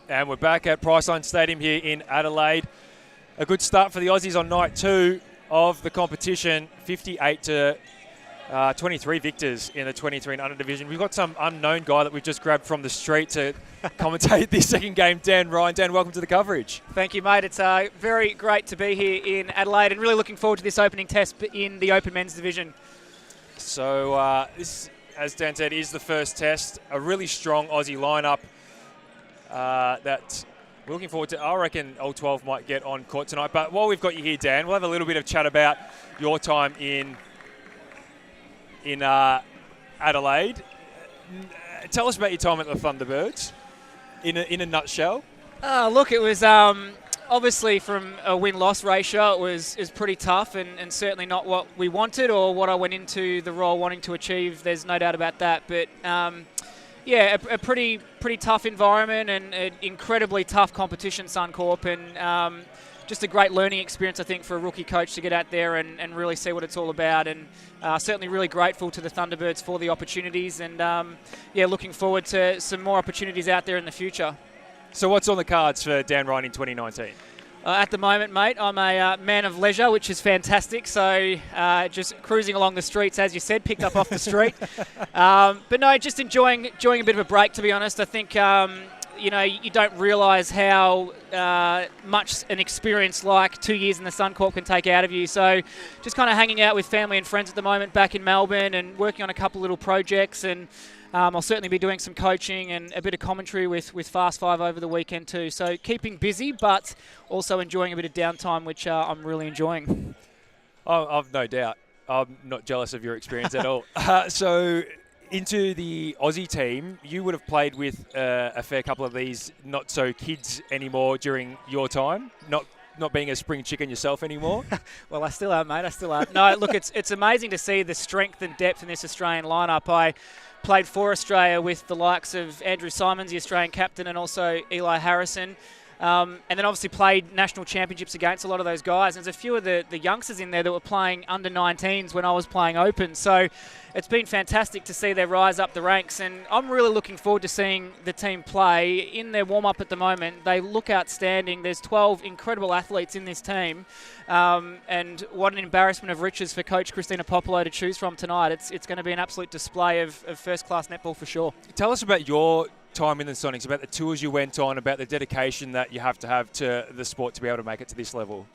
And we're back at Priceline Stadium here in Adelaide. A good start for the Aussies on night 2 of the competition. 58 to 23 victors in the 23 and under division. We've got some unknown guy that we've just grabbed from the street to commentate this second game, Dan Ryan. Dan, welcome to the coverage. Thank you, mate. It's very great to be here in Adelaide and really looking forward to this opening test in the Open Men's Division. So this, as Dan said, is the first test. A really strong Aussie lineup that we're looking forward to. I reckon Old 12 might get on court tonight. But while we've got you here, Dan, we'll have a little bit of chat about your time in Adelaide. Tell us about your time at the Thunderbirds in a nutshell. Look, it was obviously from a win-loss ratio, it was pretty tough and certainly not what we wanted or what I went into the role wanting to achieve. There's no doubt about that. But yeah, a pretty tough environment and an incredibly tough competition, Suncorp, and just a great learning experience, I think, for a rookie coach to get out there and really see what it's all about. And certainly really grateful to the Thunderbirds for the opportunities and, yeah, looking forward to some more opportunities out there in the future. So what's on the cards for Dan Ryan in 2019? At the moment, mate, I'm a man of leisure, which is fantastic. So just cruising along the streets, as you said, picked up off the street. But no, just enjoying a bit of a break, to be honest. I think, you know, you don't realise how much an experience like 2 years in the Suncorp can take out of you. So just kind of hanging out with family and friends at the moment back in Melbourne and working on a couple little projects. And I'll certainly be doing some coaching and a bit of commentary with Fast 5 over the weekend too. So keeping busy, but also enjoying a bit of downtime, which I'm really enjoying. Oh, I've no doubt. I'm not jealous of your experience at all. So into the Aussie team, you would have played with a fair couple of these not so kids anymore during your time, not being a spring chicken yourself anymore. Well, I still am, mate. I still am. No, look, it's amazing to see the strength and depth in this Australian lineup. I played for Australia with the likes of Andrew Simons, the Australian captain, and also Eli Harrison. And then obviously played national championships against a lot of those guys. And there's a few of the youngsters in there that were playing under 19s when I was playing Open. So it's been fantastic to see their rise up the ranks. And I'm really looking forward to seeing the team play. In their warm-up at the moment, they look outstanding. There's 12 incredible athletes in this team. And what an embarrassment of riches for Coach Christina Popolo to choose from tonight. It's going to be an absolute display of first-class netball for sure. Tell us about your time in the Sonics, about the tours you went on, about the dedication that you have to the sport to be able to make it to this level.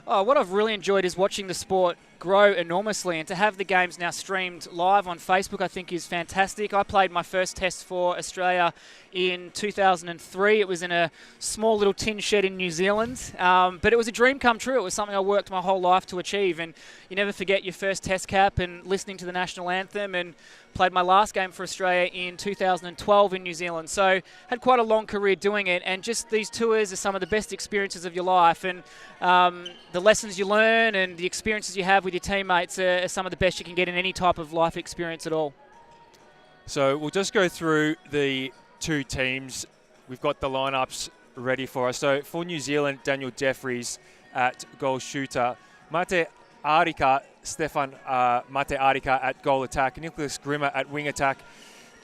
Oh, what I've really enjoyed is watching the sport grow enormously, and to have the games now streamed live on Facebook I think is fantastic. I played my first test for Australia in 2003. It was in a small little tin shed in New Zealand, but it was a dream come true. It was something I worked my whole life to achieve, and you never forget your first test cap and listening to the national anthem, and played my last game for Australia in 2012 in New Zealand. So had quite a long career doing it, and just these tours are some of the best experiences of your life, and the lessons you learn and the experiences you have with your teammates are some of the best you can get in any type of life experience at all. So we'll just go through the two teams. We've got the lineups ready for us. So for New Zealand, Daniel Jeffries at goal shooter, Mate Arika, Stefan Mate Arika at goal attack, Nicholas Grimmer at wing attack,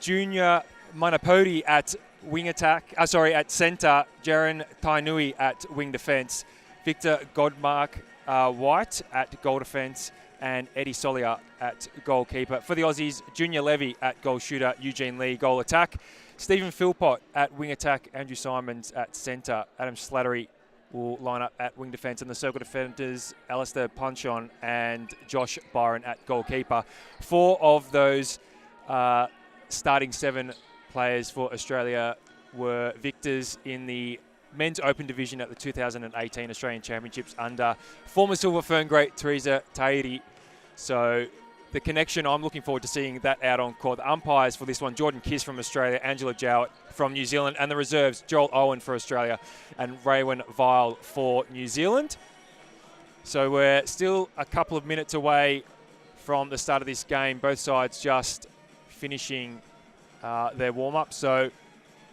Junior Manapodi at wing attack, at centre, Jaren Tainui at wing defence, Victor Godmark White at goal defence, and Eddie Solia at goalkeeper. For the Aussies, Junior Levy at goal shooter, Eugene Lee goal attack, Stephen Philpott at wing attack, Andrew Simons at centre, Adam Slattery will line up at wing defence, and the circle defenders, Alistair Punchon and Josh Byron at goalkeeper. 4 of those starting 7 players for Australia were victors in the Men's Open Division at the 2018 Australian Championships under former Silver Fern great Teresa Tahiri. So the connection, I'm looking forward to seeing that out on court. The umpires for this one, Jordan Kiss from Australia, Angela Jowett from New Zealand, and the reserves, Joel Owen for Australia and Raywin Vile for New Zealand. So we're still a couple of minutes away from the start of this game. Both sides just finishing their warm-up. So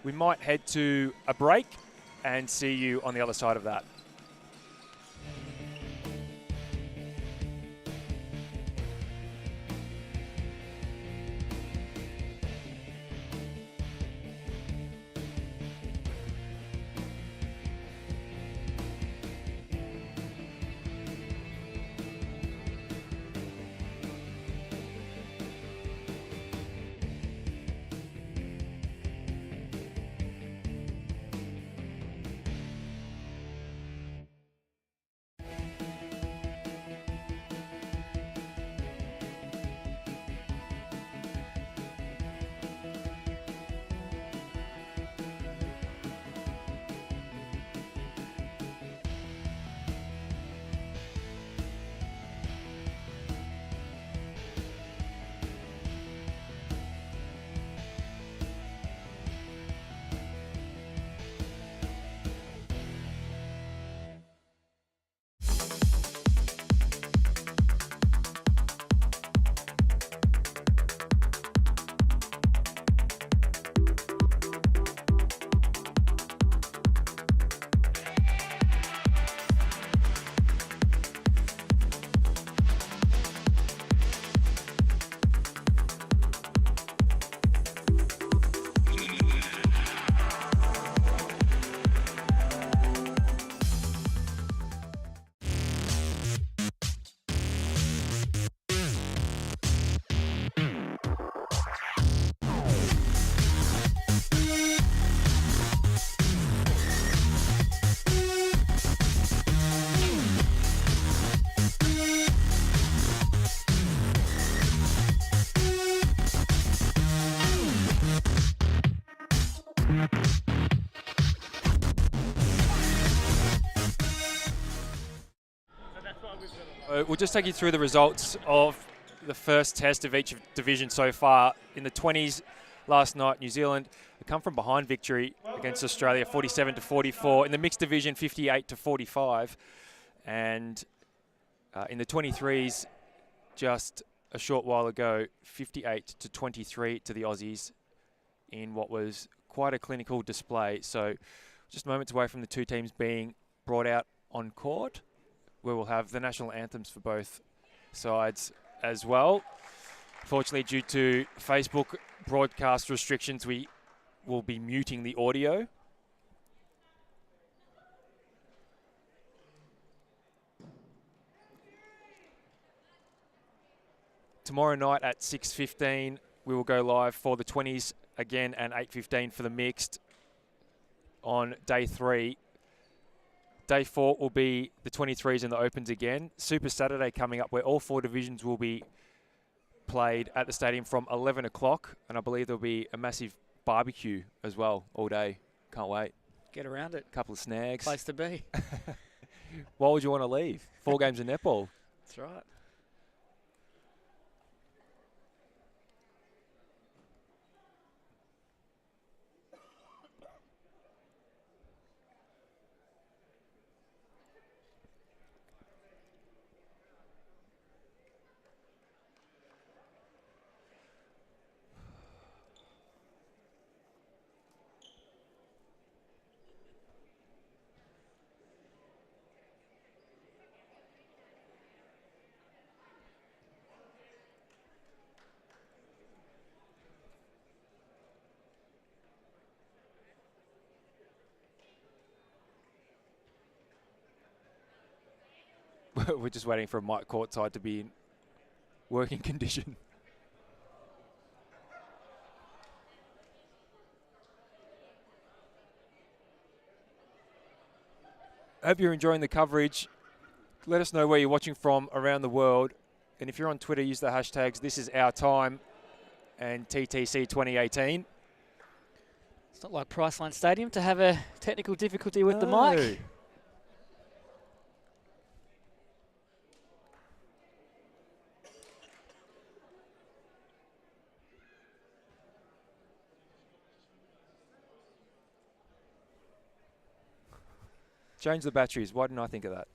we might head to a break and see you on the other side of that. We'll just take you through the results of the first test of each division so far. In the 20s last night, New Zealand come from behind victory against Australia, 47-44. In the mixed division, 58-45. And in the 23s, just a short while ago, 58-23 to the Aussies in what was quite a clinical display. So just moments away from the two teams being brought out on court, where we'll have the national anthems for both sides as well. Fortunately, due to Facebook broadcast restrictions, we will be muting the audio. Tomorrow night at 6:15, we will go live for the 20s again, and 8:15 for the mixed on day 3. Day 4 will be the 23s and the opens again. Super Saturday coming up, where all 4 divisions will be played at the stadium from 11 o'clock, and I believe there'll be a massive barbecue as well all day. Can't wait. Get around it. Couple of snags. Place to be. Why would you want to leave? 4 games of netball. That's right. We're just waiting for a Mike courtside to be in working condition. Hope you're enjoying the coverage. Let us know where you're watching from around the world. And if you're on Twitter, use the hashtags This Is Our Time and TTC 2018. It's not like Priceline Stadium to have a technical difficulty with the mic. Change the batteries. Why didn't I think of that?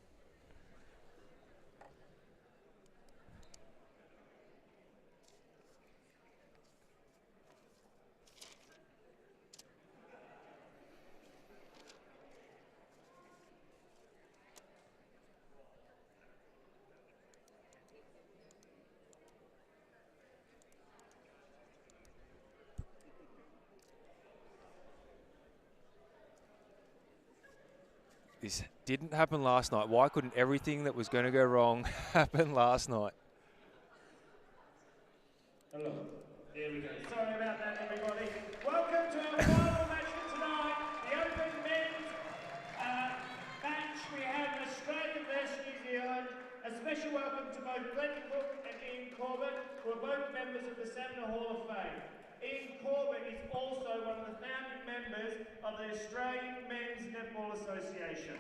This didn't happen last night. Why couldn't everything that was going to go wrong happen last night? Hello. There we go. Sorry about that, everybody. Welcome to our final match for tonight, the Open Men's match. We have Australia versus New Zealand. A special welcome to both Glenn Cook and Ian Corbett, who are both members of the Stamina Hall of Fame. Ian Corbett is also one of the founding members of the Australian Men's Netball Association.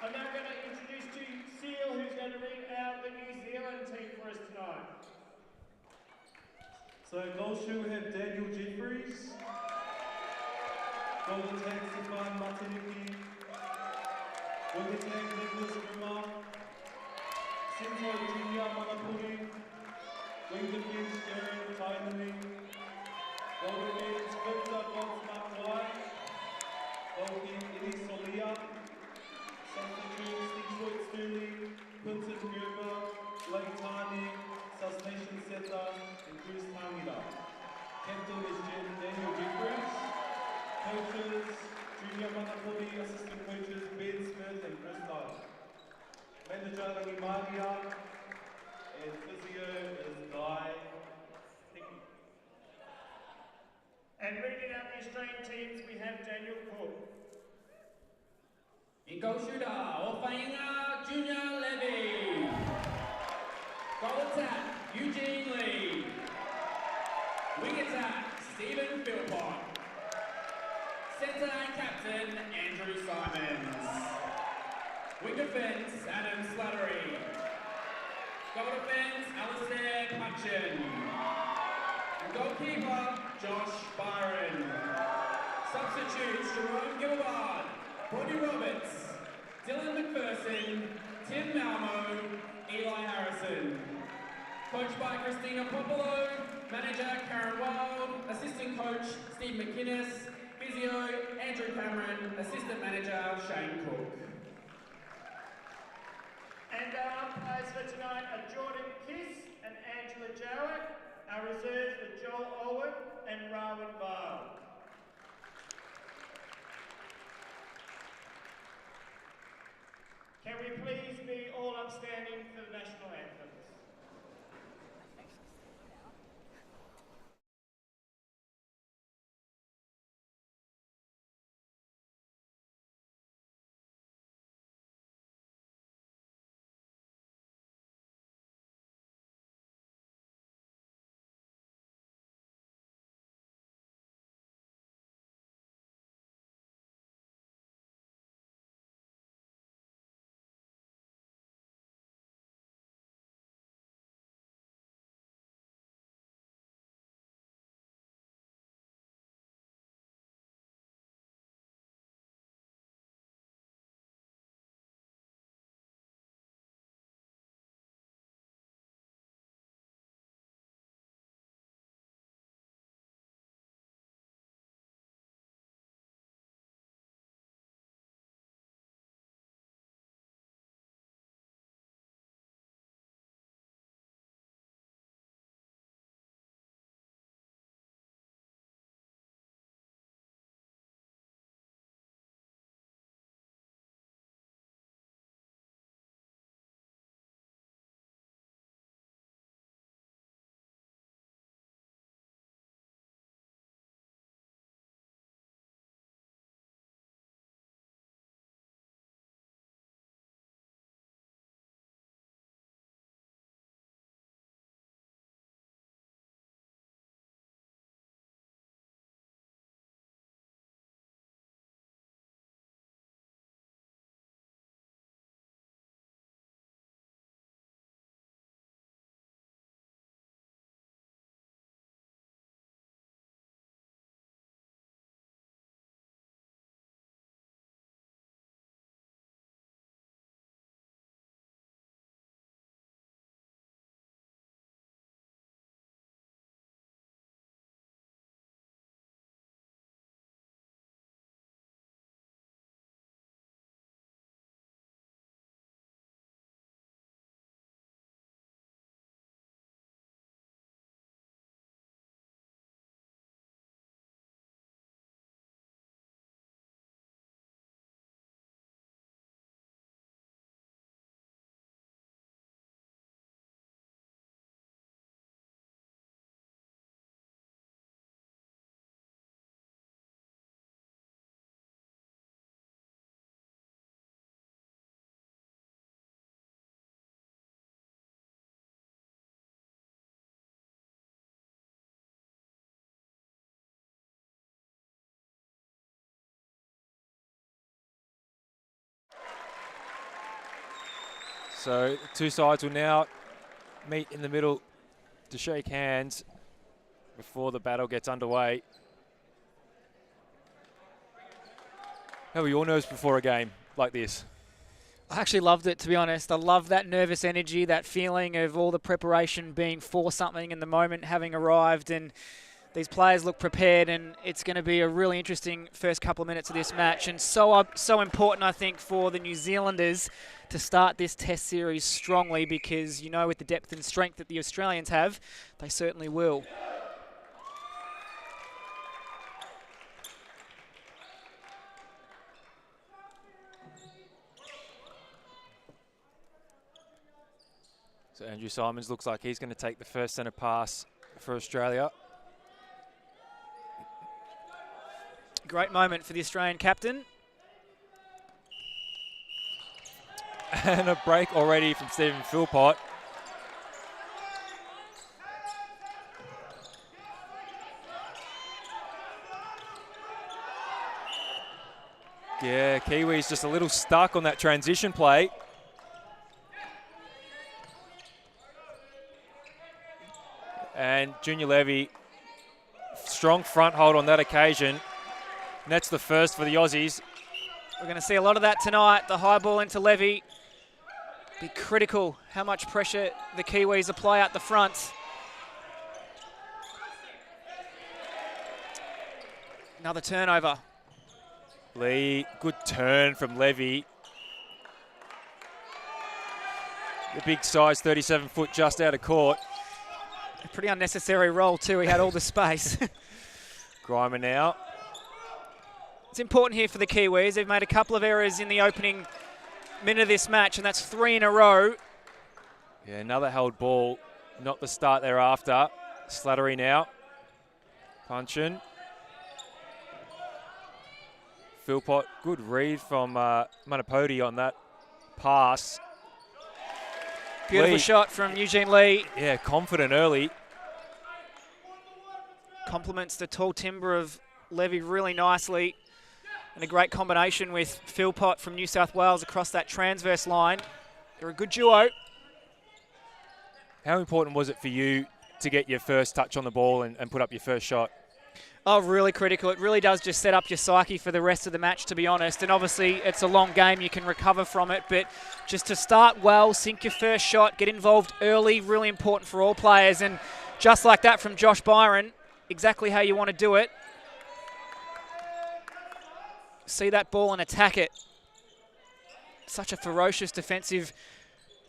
I'm now going to introduce to you Seal, who's going to read out the New Zealand team for us tonight. So goal shoe we have Daniel Jeffries, goal attack Stefan Martiniki, wing attack Nicholas Rimmer, Sinto Junior Manapuri, wing defense Darren Tainani, goal defense Victor Godsmack-White, goal kick Eddie Solia, substitutes Detroit Sterling, Quinton Gerber, Blake Tani, Susnation Seta, and Chris Tamira. Captain is Daniel Jeffries. Coaches, Junior Manapuri, assistant coaches Ben Smith and Chris Dyer. Manager Rangi Maria, and physio is Guy. Thank you. And reading out the Australian teams, we have Daniel Cook. In goal shooter, Ofainga Junior Levy. Goal attack, Eugene Lee. Wing attack, Stephen Philpott. Centre and captain, Andrew Simons. Wing defence, Adam Slattery. Goal defence, Alistair Putchin. And goalkeeper, Josh Byron. Substitutes, Jerome Gilbard, Brodie Roberts, Dylan McPherson, Tim Malmo, Eli Harrison. Coached by Christina Popolo, manager Karen Wild, assistant coach Steve McInnes, physio Andrew Cameron, assistant manager Shane Cook. And our umpires for tonight are Jordan Kiss and Angela Jowett. Our reserves are Joel Owen and Rawan Vale. Can we please be all upstanding for the national anthems? So the two sides will now meet in the middle to shake hands before the battle gets underway. How are your nerves before a game like this? I actually loved it, to be honest. I love that nervous energy, that feeling of all the preparation being for something and the moment having arrived, and these players look prepared, and it's going to be a really interesting first couple of minutes of this match, and so important, I think, for the New Zealanders to start this test series strongly, because, you know, with the depth and strength that the Australians have, they certainly will. So Andrew Simons looks like he's going to take the first centre pass for Australia. Great moment for the Australian captain. And a break already from Stephen Philpott. Yeah, Kiwis just a little stuck on that transition play. And Junior Levy, strong front hold on that occasion. And that's the first for the Aussies. We're going to see a lot of that tonight. The high ball into Levy. Be critical how much pressure the Kiwis apply out the front. Another turnover. Lee, good turn from Levy. The big size, 37-foot, just out of court. A pretty unnecessary roll too. He had all the space. Grimer now. It's important here for the Kiwis. They've made a couple of errors in the opening minute of this match, and that's 3 in a row. Yeah, another held ball. Not the start thereafter. Slattery now. Puncheon. Philpott, good read from Manapodi on that pass. Beautiful Lee. shot from Eugene Lee. Yeah, confident early. Complements the tall timber of Levy really nicely. And a great combination with Philpott from New South Wales across that transverse line. They're a good duo. How important was it for you to get your first touch on the ball and put up your first shot? Oh, really critical. It really does just set up your psyche for the rest of the match, to be honest. And obviously, it's a long game. You can recover from it. But just to start well, sink your first shot, get involved early, really important for all players. And just like that from Josh Byron, exactly how you want to do it. See that ball and attack it. Such a ferocious defensive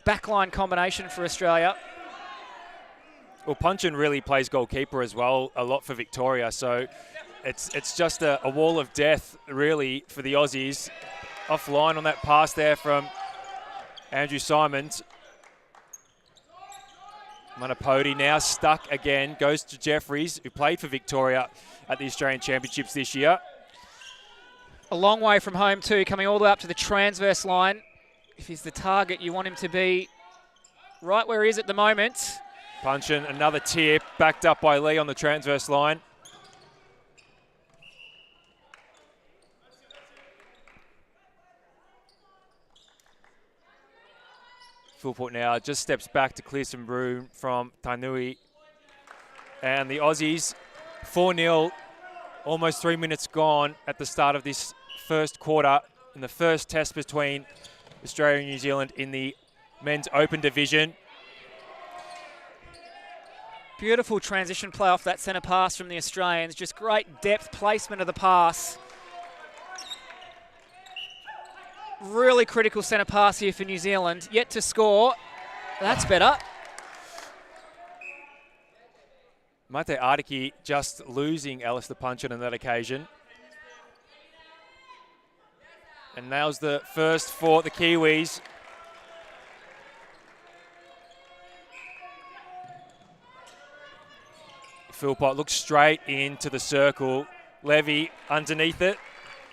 backline combination for Australia. Well, Puncheon really plays goalkeeper as well, a lot for Victoria. So it's just a wall of death, really, for the Aussies. Offline on that pass there from Andrew Simons. Manapodi now stuck again, goes to Jeffries, who played for Victoria at the Australian Championships this year. A long way from home too, coming all the way up to the transverse line. If he's the target, you want him to be right where he is at the moment. Puncheon, another tip, backed up by Lee on the transverse line. Philpott now just steps back to clear some room from Tainui. And the Aussies, 4-0, almost 3 minutes gone at the start of this first quarter in the first test between Australia and New Zealand in the men's open division. Beautiful transition play off that centre pass from the Australians. Just great depth placement of the pass. Really critical centre pass here for New Zealand. Yet to score. That's better. Mate Artiki just losing Alistair Puncheon on that occasion. And nails the first for the Kiwis. Philpott looks straight into the circle. Levy underneath it.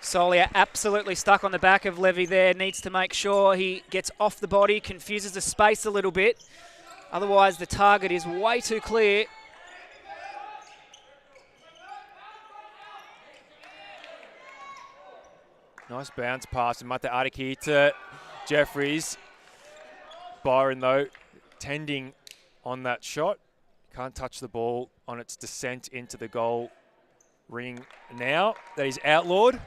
Solia absolutely stuck on the back of Levy there. Needs to make sure he gets off the body, confuses the space a little bit. Otherwise, the target is way too clear. Nice bounce pass from Mate Artiki to Jeffries. Byron, though, tending on that shot. Can't touch the ball on its descent into the goal ring now. That is outlawed.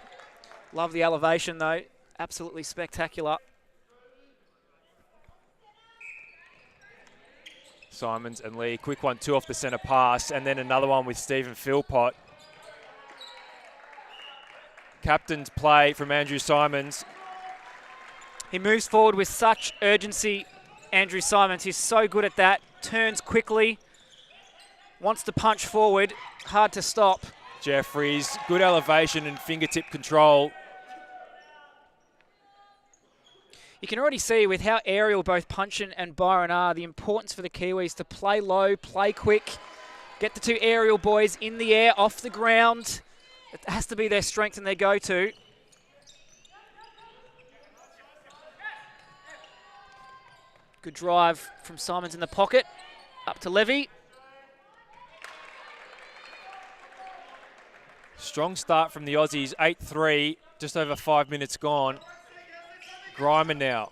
Love the elevation, though. Absolutely spectacular. Simons and Lee, quick 1-2 off the centre pass, and then another one with Stephen Philpott. Captain's play from Andrew Simons. He moves forward with such urgency, Andrew Simons. He's so good at that. Turns quickly. Wants to punch forward. Hard to stop. Jeffries, good elevation and fingertip control. You can already see with how aerial both Puncheon and Byron are, the importance for the Kiwis to play low, play quick, get the two aerial boys in the air, off the ground. It has to be their strength and their go-to. Good drive from Simons in the pocket. Up to Levy. Strong start from the Aussies, 8-3, just over 5 minutes gone. Grimer now.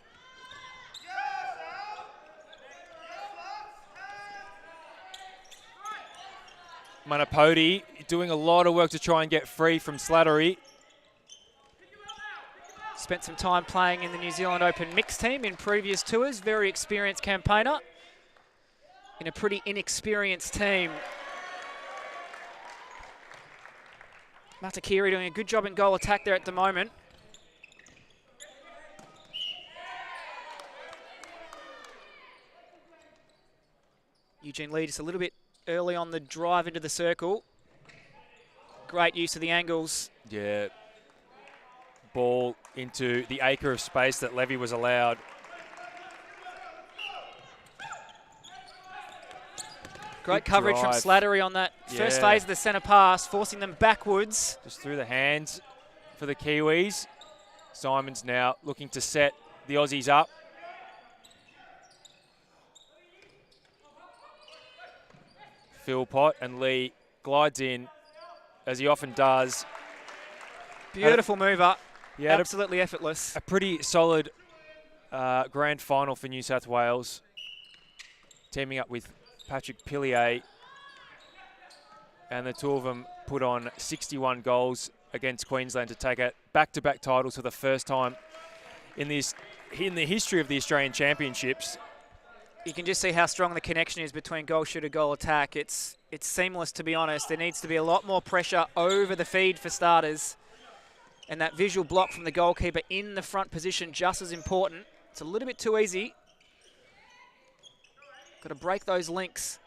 Manapodi doing a lot of work to try and get free from Slattery. Spent some time playing in the New Zealand Open mixed team in previous tours. Very experienced campaigner in a pretty inexperienced team. Matakiri doing a good job in goal attack there at the moment. Eugene Lee just a little bit early on the drive into the circle. Great use of the angles. Yeah. Ball into the acre of space that Levy was allowed. Great Good coverage from drive. Slattery on that first phase of the centre pass, forcing them backwards. Just through the hands for the Kiwis. Simons now looking to set the Aussies up. Philpott and Lee glides in, as he often does. Beautiful mover. Yeah, absolutely effortless. A pretty solid grand final for New South Wales. Teaming up with Patrick Pillier. And the two of them put on 61 goals against Queensland to take it back-to-back titles for the first time in the history of the Australian Championships. You can just see how strong the connection is between goal shooter, goal attack. It's seamless, to be honest. There needs to be a lot more pressure over the feed for starters. And that visual block from the goalkeeper in the front position just as important. It's a little bit too easy. Got to break those links.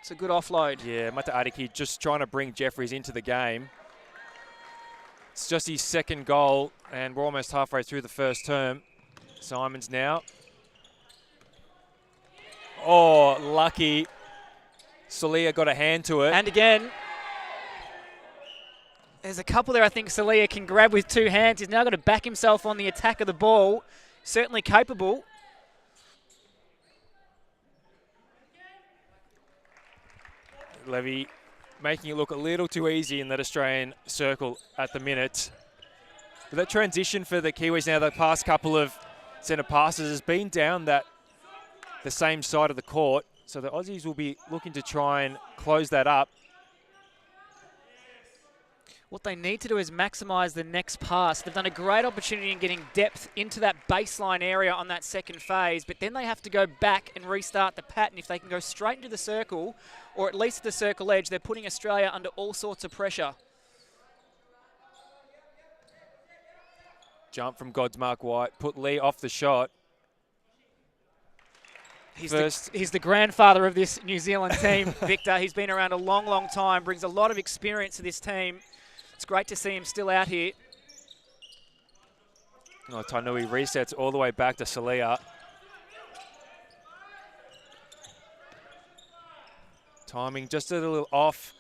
It's a good offload. Yeah, Mata Ariki just trying to bring Jeffries into the game. It's just his second goal, and we're almost halfway through the first term. Simons now. Oh, lucky. Salia got a hand to it. And again, there's a couple there I think Salia can grab with two hands. He's now got to back himself on the attack of the ball. Certainly capable. Levy making it look a little too easy in that Australian circle at the minute. But that transition for the Kiwis now, the past couple of centre passes has been down the same side of the court. So the Aussies will be looking to try and close that up. What they need to do is maximise the next pass. They've done a great opportunity in getting depth into that baseline area on that second phase, but then they have to go back and restart the pattern. If they can go straight into the circle, or at least the circle edge, they're putting Australia under all sorts of pressure. Jump from Godsmark White, put Lee off the shot. He's the grandfather of this New Zealand team, Victor. He's been around a long, long time, brings a lot of experience to this team. It's great to see him still out here. Oh, Tainui resets all the way back to Salia. Timing just a little off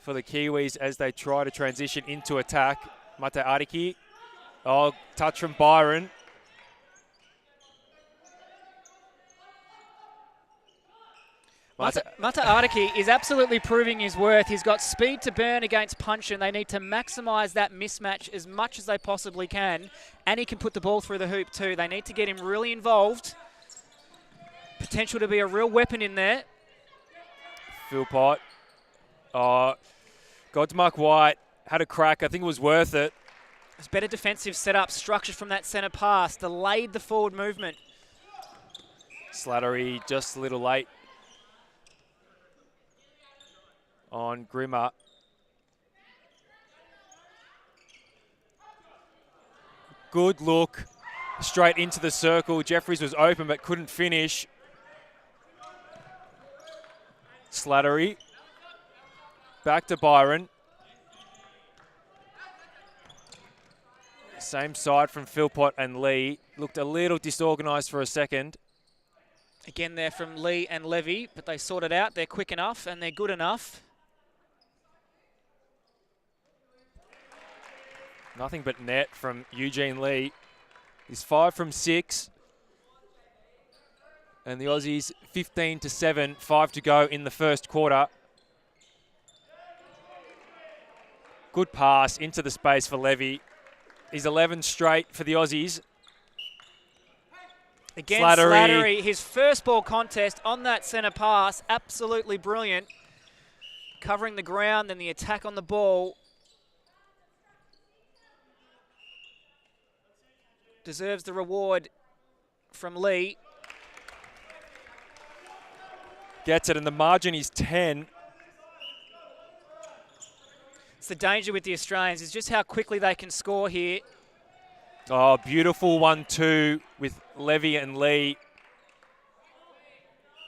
for the Kiwis as they try to transition into attack. Mate Ariki. Oh, touch from Byron. Mata Ariki is absolutely proving his worth. He's got speed to burn against punch, and they need to maximise that mismatch as much as they possibly can. And he can put the ball through the hoop too. They need to get him really involved. Potential to be a real weapon in there. Philpott. Godsmark White had a crack. I think it was worth it. There's better defensive setup, structure from that centre pass, delayed the forward movement. Slattery just a little late on Grimmer. Good look. Straight into the circle. Jeffries was open but couldn't finish. Slattery. Back to Byron. Same side from Philpott and Lee. Looked a little disorganised for a second. Again there from Lee and Levy, but they sort it out. They're quick enough and they're good enough. Nothing but net from Eugene Lee. He's 5 from 6. And the Aussies 15-7, 5 to go in the first quarter. Good pass into the space for Levy. He's 11 straight for the Aussies. Again, Slattery. Slattery, his first ball contest on that centre pass, absolutely brilliant. Covering the ground, then the attack on the ball. Deserves the reward from Lee. Gets it, and the margin is 10. It's the danger with the Australians is just how quickly they can score here. Oh, beautiful 1-2 with Levy and Lee.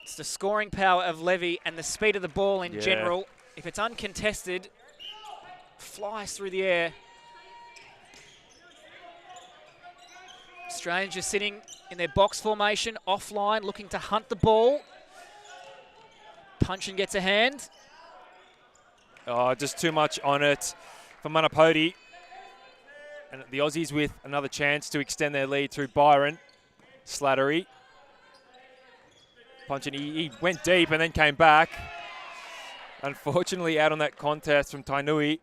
It's the scoring power of Levy and the speed of the ball in general. If it's uncontested, flies through the air. Australians just sitting in their box formation, offline, looking to hunt the ball. Punchin gets a hand. Oh, just too much on it for Manapoti. And the Aussies with another chance to extend their lead through Byron. Slattery. Punchin, he went deep and then came back. Unfortunately, out on that contest from Tainui.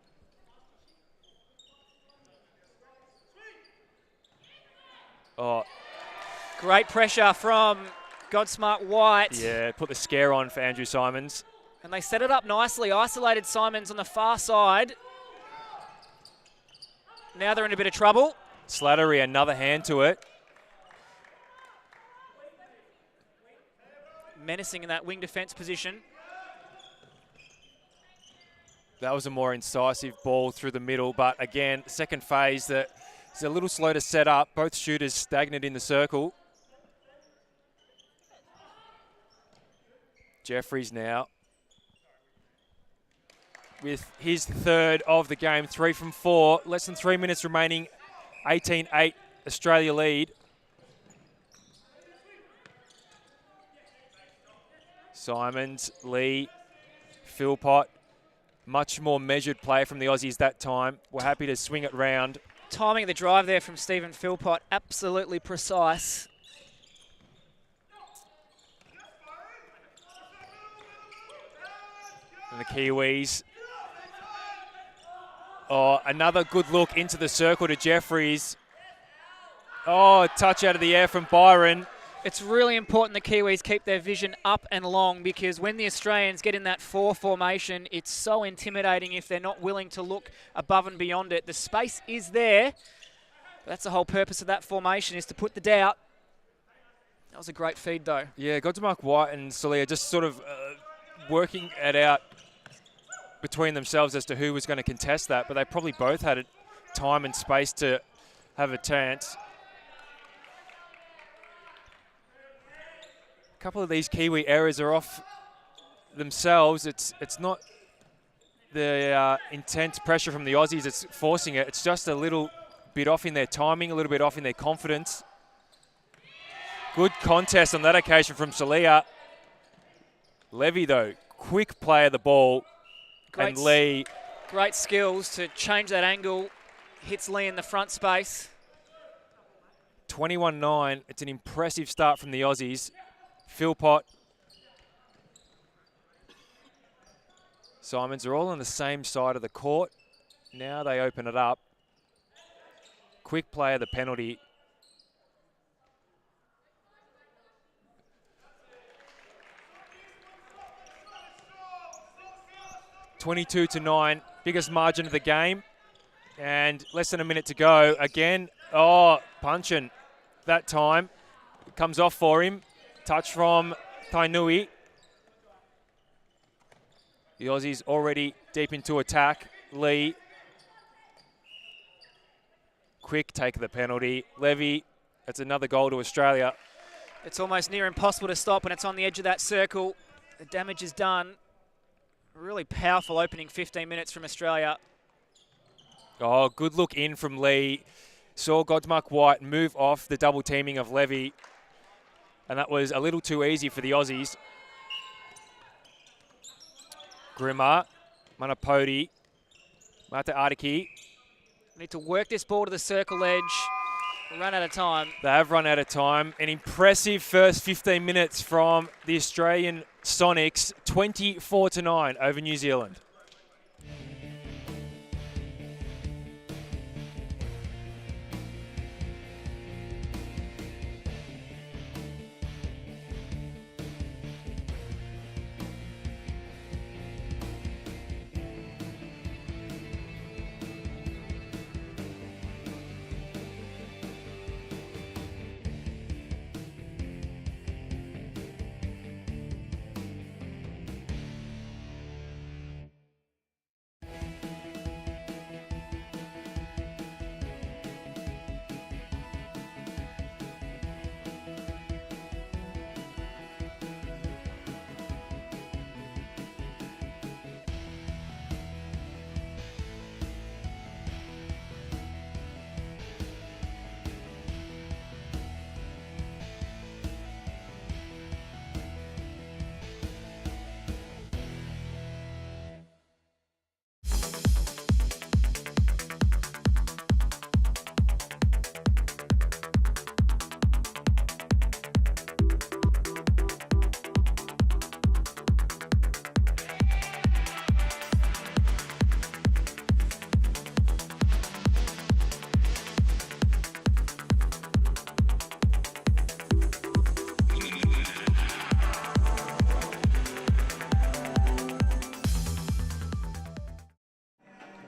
Oh. Great pressure from Godsmart White. Yeah, put the scare on for Andrew Simons. And they set it up nicely. Isolated Simons on the far side. Now they're in a bit of trouble. Slattery, another hand to it. Menacing in that wing defence position. That was a more incisive ball through the middle, but again, second phase that is a little slow to set up. Both shooters stagnant in the circle. Jeffries now with his third of the game, 3 from 4. Less than 3 minutes remaining, 18-8 Australia lead. Simons, Lee, Philpott. Much more measured play from the Aussies that time. We're happy to swing it round. Timing of the drive there from Stephen Philpott, absolutely precise. And the Kiwis. Oh, another good look into the circle to Jeffries. Oh, a touch out of the air from Byron. It's really important the Kiwis keep their vision up and long, because when the Australians get in that 4 formation, it's so intimidating if they're not willing to look above and beyond it. The space is there. That's the whole purpose of that formation, is to put the doubt. That was a great feed, though. Yeah, Godsmark White and Salia just sort of working it out between themselves as to who was going to contest that, but they probably both had time and space to have a chance. A couple of these Kiwi errors are off themselves. It's not the intense pressure from the Aussies that's forcing it. It's just a little bit off in their timing, a little bit off in their confidence. Good contest on that occasion from Salia. Levy, though, quick play of the ball. And Lee. Great skills to change that angle. Hits Lee in the front space. 21-9. It's an impressive start from the Aussies. Philpott. Simons are all on the same side of the court. Now they open it up. Quick play of the penalty. (22-9), biggest margin of the game, and less than a minute to go. Again, Punchin that time comes off for him. Touch from Tainui. The Aussies already deep into attack. Lee. Quick take of the penalty. Levy, that's another goal to Australia. It's almost near impossible to stop when it's on the edge of that circle. The damage is done. Really powerful opening 15 minutes from Australia. Oh, good look in from Lee. Saw Godsmark White move off the double teaming of Levy. And that was a little too easy for the Aussies. Grimmer, Manapoti, Mata Ariki. Need to work this ball to the circle edge. Run out of time. They have run out of time. An impressive first 15 minutes from the Australian Sonics, 24-9 over New Zealand.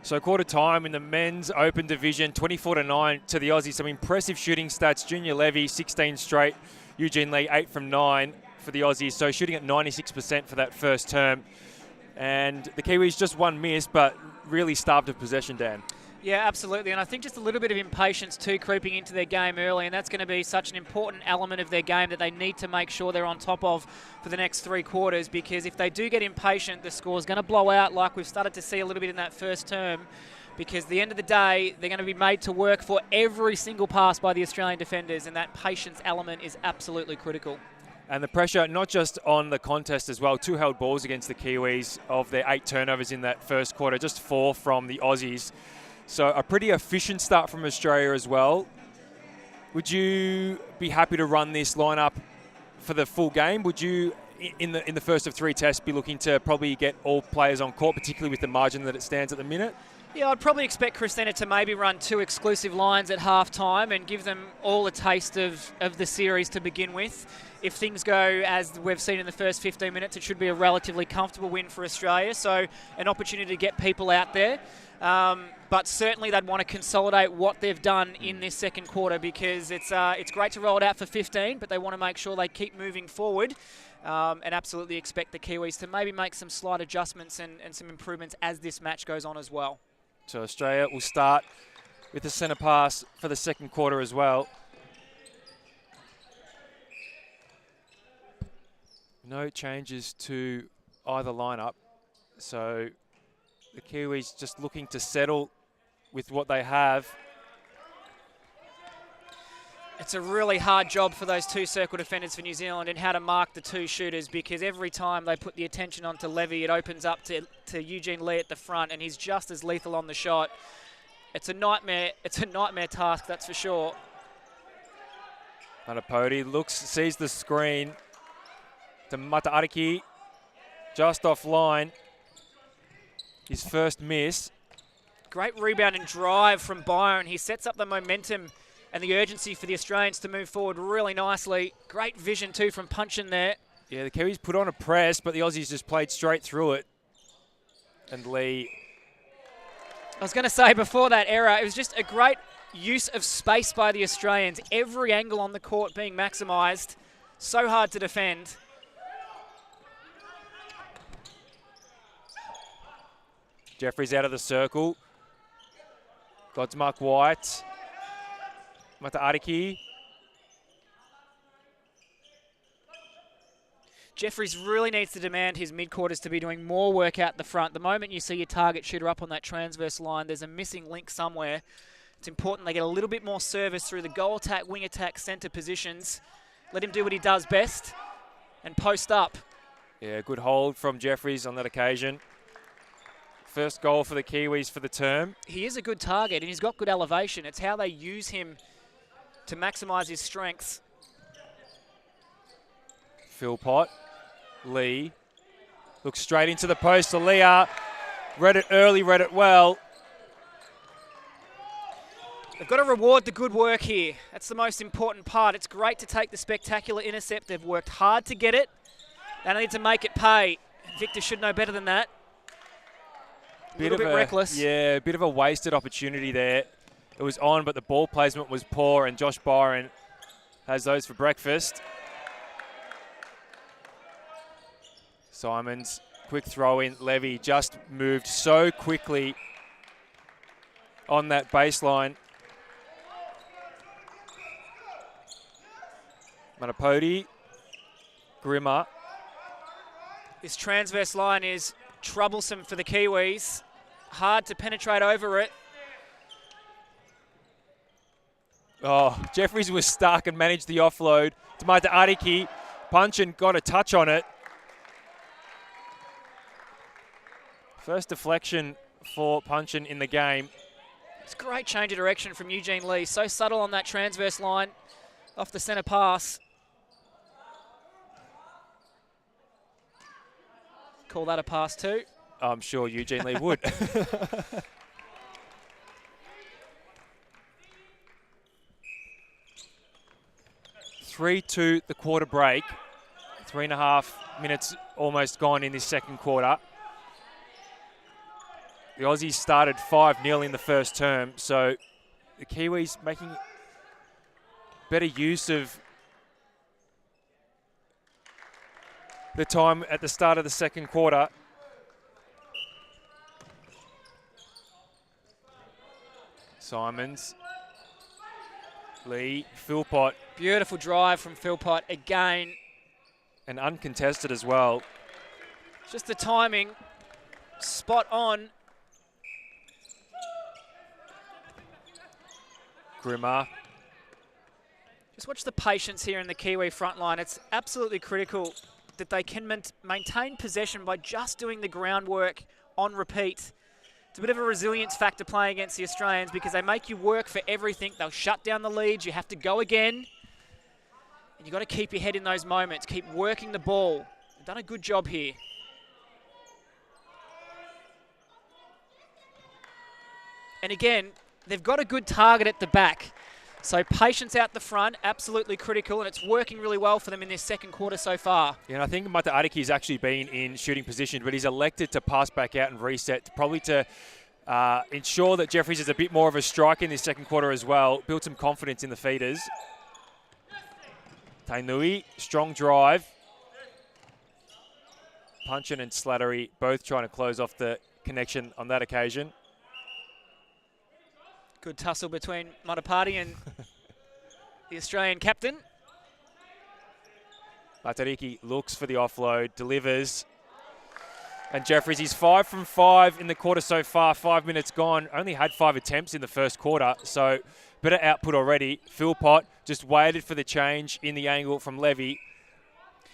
So quarter time in the men's open division, 24-9 to the Aussies. Some impressive shooting stats. Junior Levy, 16 straight. Eugene Lee, 8 from 9 for the Aussies. So shooting at 96% for that first term. And the Kiwis just one miss, but really starved of possession, Dan. Yeah, absolutely. And I think just a little bit of impatience too creeping into their game early, and that's going to be such an important element of their game that they need to make sure they're on top of for the next 3 quarters, because if they do get impatient, the score's going to blow out like we've started to see a little bit in that first term, because at the end of the day, they're going to be made to work for every single pass by the Australian defenders, and that patience element is absolutely critical. And the pressure, not just on the contest as well, 2 held balls against the Kiwis of their 8 turnovers in that first quarter, just 4 from the Aussies. So a pretty efficient start from Australia as well. Would you be happy to run this lineup for the full game? Would you, in the first of 3 tests, be looking to probably get all players on court, particularly with the margin that it stands at the minute? Yeah, I'd probably expect Christina to maybe run 2 exclusive lines at half-time and give them all a taste of the series to begin with. If things go as we've seen in the first 15 minutes, it should be a relatively comfortable win for Australia. So an opportunity to get people out there. But certainly they'd want to consolidate what they've done in this second quarter, because it's great to roll it out for 15, but they want to make sure they keep moving forward and absolutely expect the Kiwis to maybe make some slight adjustments and some improvements as this match goes on as well. So Australia will start with the centre pass for the second quarter as well. No changes to either lineup. So the Kiwis just looking to settle with what they have. It's a really hard job for those 2 circle defenders for New Zealand and how to mark the 2 shooters, because every time they put the attention onto Levy, it opens up to Eugene Lee at the front, and he's just as lethal on the shot. It's a nightmare task, that's for sure. Manapodi sees the screen to Mataariki, just offline. His first miss. Great rebound and drive from Byron. He sets up the momentum and the urgency for the Australians to move forward really nicely. Great vision too from Punchin there. Yeah, the Kiwis put on a press, but the Aussies just played straight through it. And Lee. I was going to say before that error, it was just a great use of space by the Australians. Every angle on the court being maximised. So hard to defend. Jeffries out of the circle. Godsmark White. Mataariki. Jeffries really needs to demand his mid-quarters to be doing more work out the front. The moment you see your target shooter up on that transverse line, there's a missing link somewhere. It's important they get a little bit more service through the goal attack, wing attack, centre positions. Let him do what he does best and post up. Yeah, good hold from Jeffries on that occasion. First goal for the Kiwis for the term. He is a good target and he's got good elevation. It's how they use him to maximise his strengths. Philpott, Lee, looks straight into the post. Alia read it early, read it well. They've got to reward the good work here. That's the most important part. It's great to take the spectacular intercept. They've worked hard to get it. They need to make it pay. Victor should know better than that. A little bit reckless. Yeah, a bit of a wasted opportunity there. It was on, but the ball placement was poor, and Josh Byron has those for breakfast. Simons, quick throw in. Levy just moved so quickly on that baseline. Manapodi, Grimmer. This transverse line is troublesome for the Kiwis. Hard to penetrate over it. Oh, Jeffries was stuck and managed the offload. Tamata Ariki, Punchin got a touch on it. First deflection for Punchin in the game. It's a great change of direction from Eugene Lee. So subtle on that transverse line off the centre pass. Call that a pass too. I'm sure Eugene Lee would. 3-2 the quarter break. 3.5 minutes almost gone in this second quarter. The Aussies started 5-0 in the first term, so the Kiwis making better use of the time at the start of the second quarter. Simons, Lee, Philpott. Beautiful drive from Philpott again. And uncontested as well. Just the timing, spot on. Grimmer. Just watch the patience here in the Kiwi front line. It's absolutely critical that they can maintain possession by just doing the groundwork on repeat. It's a bit of a resilience factor playing against the Australians because they make you work for everything. They'll shut down the leads. You have to go again. And you've got to keep your head in those moments. Keep working the ball. They've done a good job here. And again, they've got a good target at the back. So patience out the front, absolutely critical, and it's working really well for them in this second quarter so far. Yeah, and I think Mata Ariki has actually been in shooting position, but he's elected to pass back out and reset, probably to ensure that Jeffries is a bit more of a striker in this second quarter as well. Build some confidence in the feeders. Tainui, strong drive. Punchin and Slattery both trying to close off the connection on that occasion. Good tussle between Matapati and the Australian captain. Matariki looks for the offload, delivers. And Jeffries, he's 5 from 5 in the quarter so far, 5 minutes gone. Only had 5 attempts in the first quarter, so better output already. Philpott just waited for the change in the angle from Levy.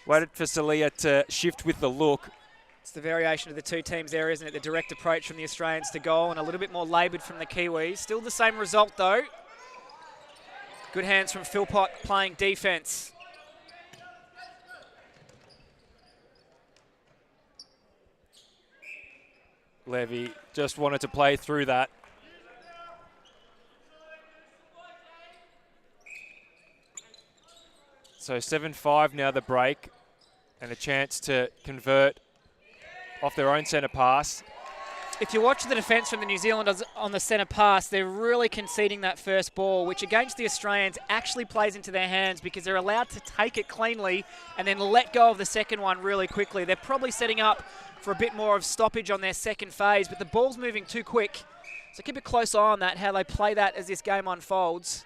Waited for Salia to shift with the look. It's the variation of the two teams there, isn't it? The direct approach from the Australians to goal and a little bit more laboured from the Kiwis. Still the same result, though. Good hands from Philpott playing defence. Levy just wanted to play through that. So 7-5 now the break, and a chance to convert off their own centre pass. If you watch the defence from the New Zealanders on the centre pass, they're really conceding that first ball, which against the Australians actually plays into their hands because they're allowed to take it cleanly and then let go of the second one really quickly. They're probably setting up for a bit more of stoppage on their second phase, but the ball's moving too quick. So keep a close eye on that, how they play that as this game unfolds.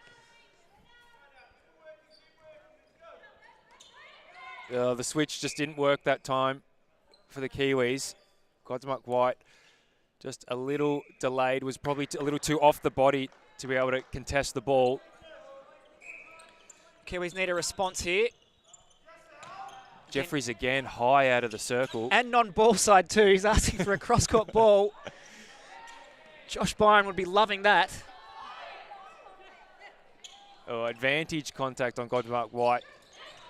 The switch just didn't work that time for the Kiwis. Godsmuck White just a little delayed, was probably a little too off the body to be able to contest the ball. Kiwis need a response here. Jeffries again high out of the circle. And non-ball side too. He's asking for a cross-court ball. Josh Byron would be loving that. advantage contact on Godmark White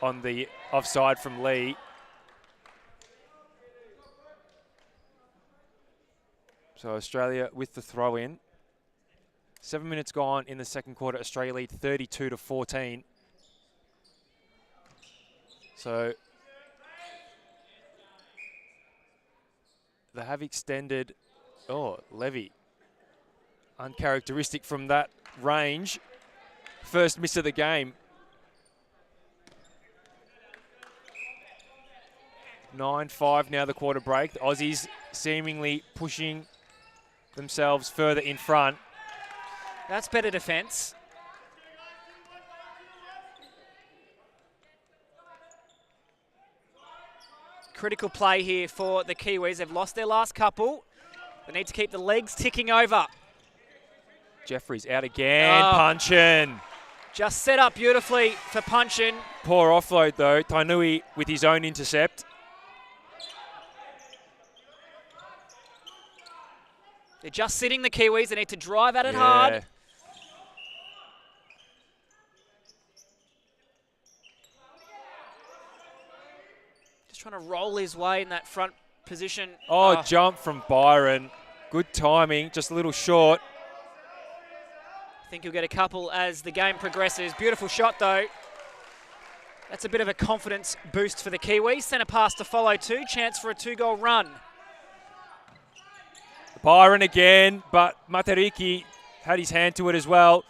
on the offside from Lee. So Australia with the throw in. 7 minutes gone in the second quarter. Australia lead 32-14. So they have extended. Oh, Levy. Uncharacteristic from that range. First miss of the game. 9-5 now the quarter break. The Aussies seemingly pushing themselves further in front. That's better defence. Critical play here for the Kiwis. They've lost their last couple. They need to keep the legs ticking over. Jeffries out again, Punchin. Just set up beautifully for Punchin. Poor offload though. Tainui with his own intercept. They're just sitting, the Kiwis. They need to drive at it hard. Just trying to roll his way in that front position. Oh, jump from Byron. Good timing, just a little short. I think he'll get a couple as the game progresses. Beautiful shot though. That's a bit of a confidence boost for the Kiwis. Centre pass to follow too. Chance for a 2-goal run. Byron again, but Matariki had his hand to it as well.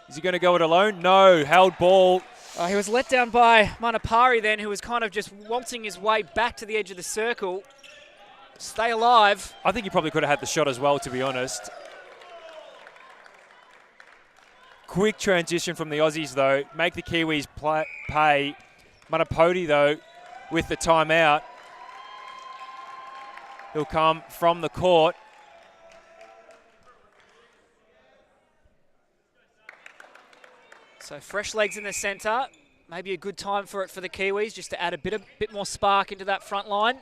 Is he going to go it alone? No, held ball. He was let down by Manapari then, who was kind of just waltzing his way back to the edge of the circle. Stay alive. I think he probably could have had the shot as well, to be honest. Quick transition from the Aussies, though. Make the Kiwis pay. Manapodi, though, with the timeout. He'll come from the court. So fresh legs in the centre. Maybe a good time for it for the Kiwis, just to add a bit more spark into that front line.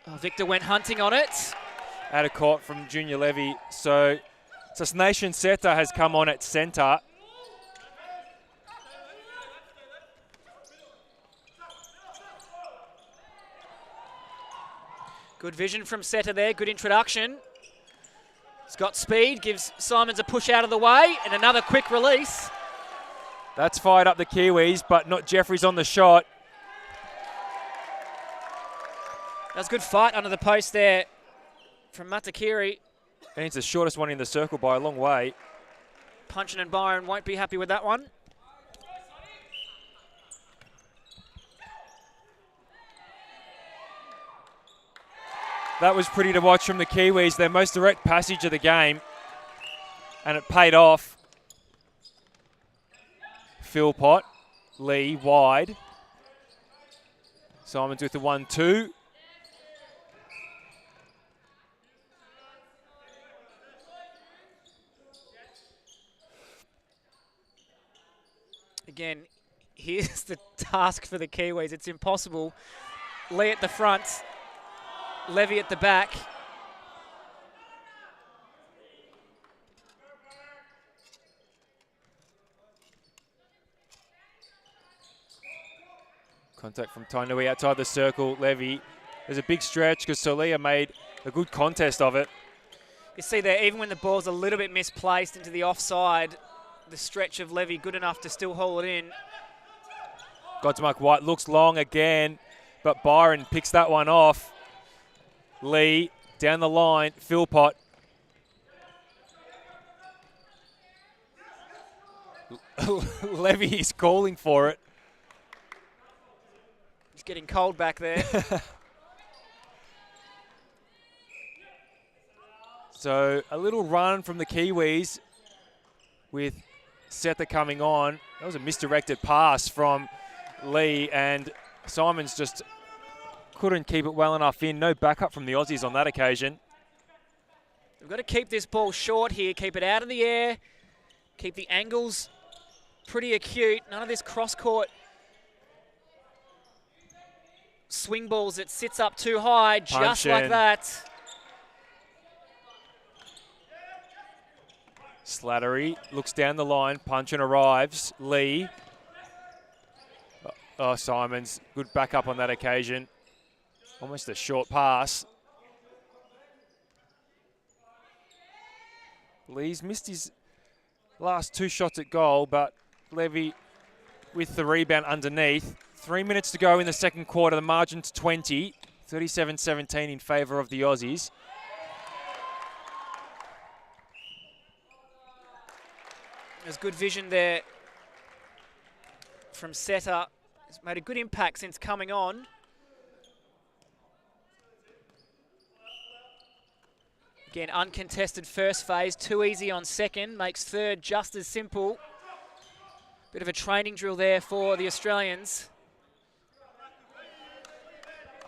Oh, Victor went hunting on it. Out of court from Junior Levy. So Nation Seta has come on at centre. Good vision from Seta there, good introduction. He's got speed, gives Simons a push out of the way, and another quick release. That's fired up the Kiwis, but not Jeffries on the shot. That's a good fight under the post there from Matakiri. And it's the shortest one in the circle by a long way. Punchin and Byron won't be happy with that one. That was pretty to watch from the Kiwis, their most direct passage of the game. And it paid off. Philpott, Lee wide. Simons with the 1-2. Again, here's the task for the Kiwis. It's impossible. Lee at the front, Levy at the back. Contact from Tainui outside the circle. Levy. There's a big stretch because Solia made a good contest of it. You see there, even when the ball's a little bit misplaced into the offside, the stretch of Levy good enough to still hold it in. Godsmark White looks long again, but Byron picks that one off. Lee down the line. Philpott. Levy is calling for it. He's getting cold back there. So a little run from the Kiwis with Seta coming on. That was a misdirected pass from Lee, and Simons just couldn't keep it well enough in. No backup from the Aussies on that occasion. We've got to keep this ball short here, keep it out of the air, keep the angles pretty acute. None of this cross-court swing balls that sits up too high, just like that. Slattery looks down the line, punch and arrives. Lee. Oh, Simons, good backup on that occasion. Almost a short pass. Lee's missed his last 2 shots at goal, but Levy with the rebound underneath. 3 minutes to go in the second quarter. The margin's 20. 37-17 in favour of the Aussies. There's good vision there from Setter. He's made a good impact since coming on. Again, uncontested first phase, too easy on second, makes third just as simple. Bit of a training drill there for the Australians.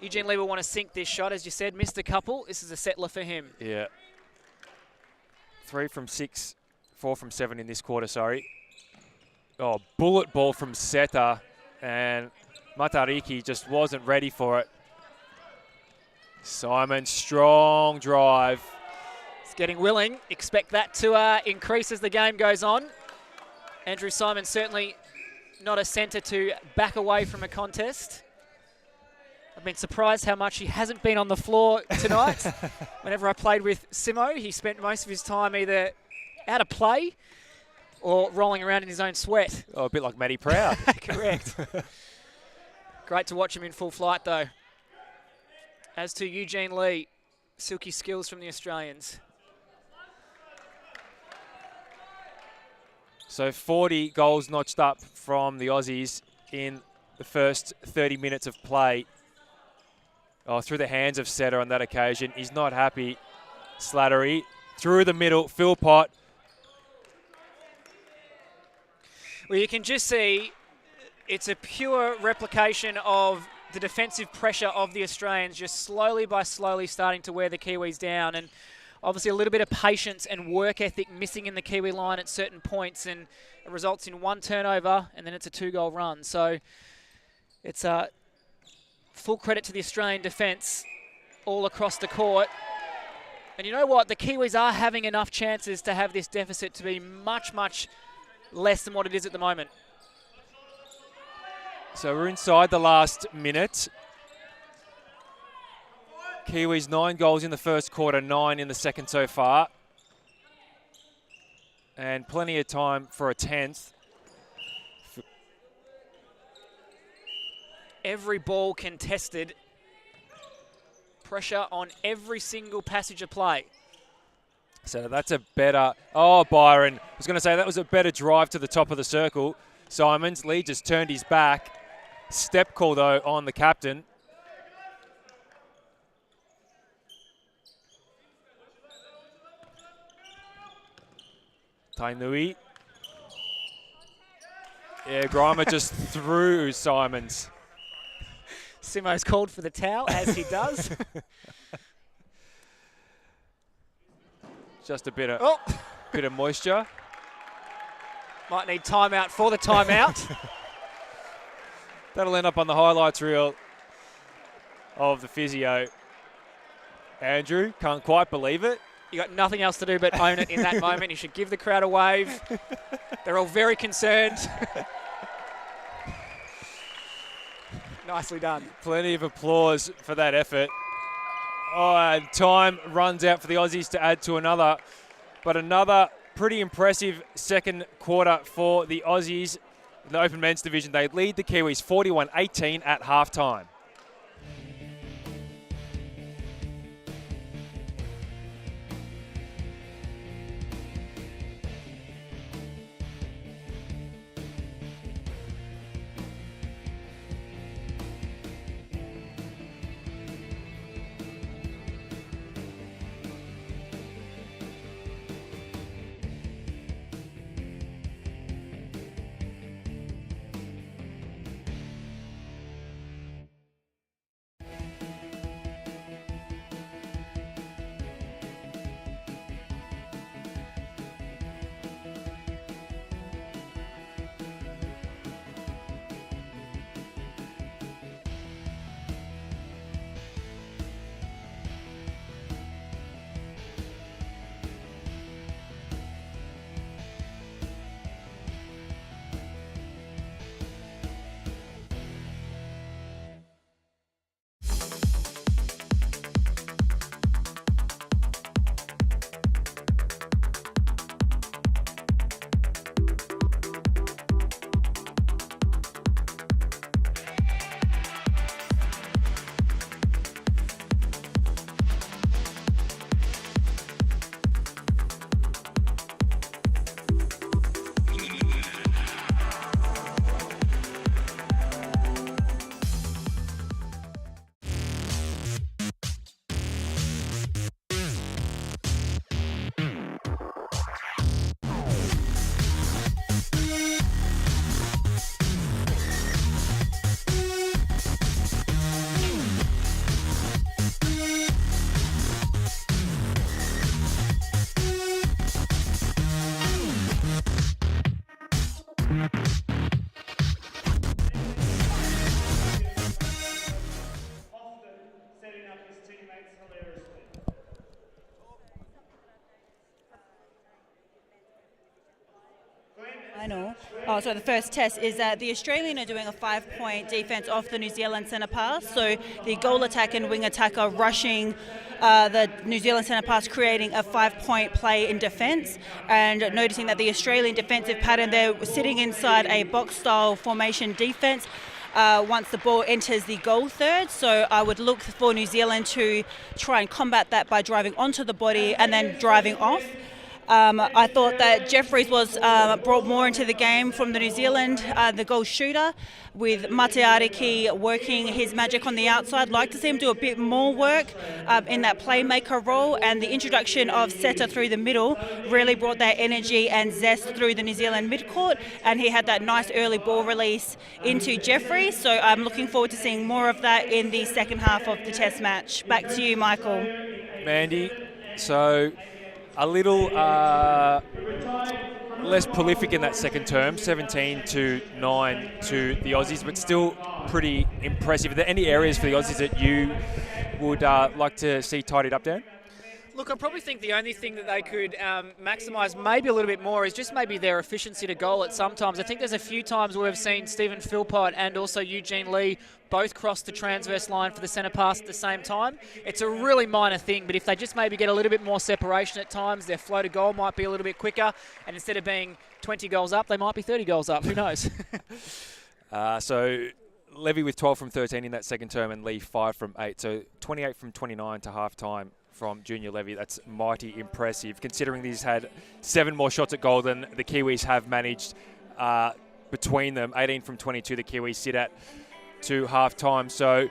Eugene Lee will want to sink this shot, as you said, missed a couple. This is a settler for him. Yeah. 3 from 6, 4 from 7 in this quarter, sorry. Oh, bullet ball from Seta, and Matariki just wasn't ready for it. Simon, strong drive. It's getting willing. Expect that to increase as the game goes on. Andrew Simon certainly not a centre to back away from a contest. I've been surprised how much he hasn't been on the floor tonight. Whenever I played with Simo, he spent most of his time either out of play or rolling around in his own sweat. Oh, a bit like Matty Proud. Correct. Great to watch him in full flight, though. As to Eugene Lee, silky skills from the Australians. So 40 goals notched up from the Aussies in the first 30 minutes of play. Oh, through the hands of Setter on that occasion. He's not happy. Slattery through the middle. Philpott. Well, you can just see it's a pure replication of the defensive pressure of the Australians, just slowly by slowly starting to wear the Kiwis down. And obviously a little bit of patience and work ethic missing in the Kiwi line at certain points, and it results in 1 turnover, and then it's a 2-goal run. So it's a full credit to the Australian defence all across the court. And you know what? The Kiwis are having enough chances to have this deficit to be much, much less than what it is at the moment. So we're inside the last minute. Kiwis 9 goals in the first quarter, 9 in the second so far. And plenty of time for a 10th. Every ball contested. Pressure on every single passage of play. So that's a better... Oh, Byron. I was going to say that was a better drive to the top of the circle. Simons. Lee just turned his back. Step call, though, on the captain. Tainui. Yeah, Grimer just threw Simons. Simo's called for the towel, as he does. Just a bit of moisture. Might need timeout for the timeout. That'll end up on the highlights reel of the physio. Andrew, can't quite believe it. You got nothing else to do but own it in that moment. You should give the crowd a wave. They're all very concerned. Nicely done. Plenty of applause for that effort. Oh, and time runs out for the Aussies to add to another. But another pretty impressive second quarter for the Aussies. In the Open Men's Division, they lead the Kiwis 41-18 at halftime. the first test, is that the Australian are doing a 5-point defence off the New Zealand centre pass. So the goal attack and wing attack are rushing the New Zealand centre pass, creating a 5-point play in defence, and noticing that the Australian defensive pattern, they're sitting inside a box-style formation defence once the ball enters the goal third. So I would look for New Zealand to try and combat that by driving onto the body and then driving off. I thought that Jeffries was brought more into the game from the New Zealand, the goal shooter, with Mate Ariki working his magic on the outside. Like to see him do a bit more work in that playmaker role, and the introduction of Seta through the middle really brought that energy and zest through the New Zealand midcourt, and he had that nice early ball release into Jeffries. So I'm looking forward to seeing more of that in the second half of the test match. Back to you, Michael. Mandy, so a little less prolific in that second term, 17-9 to the Aussies, but still pretty impressive. Are there any areas for the Aussies that you would like to see tidied up, Dan? Look, I probably think the only thing that they could maximise maybe a little bit more is just maybe their efficiency to goal at some times. I think there's a few times where we've seen Stephen Philpott and also Eugene Lee both cross the transverse line for the centre pass at the same time. It's a really minor thing, but if they just maybe get a little bit more separation at times, their flow to goal might be a little bit quicker, and instead of being 20 goals up, they might be 30 goals up. Who knows? So Levy with 12 from 13 in that second term and Lee 5 from 8. So 28 from 29 to half-time from Junior Levy. That's mighty impressive, considering he's had 7 more shots at goal than the Kiwis have managed between them. 18 from 22 the Kiwis sit at to half-time. So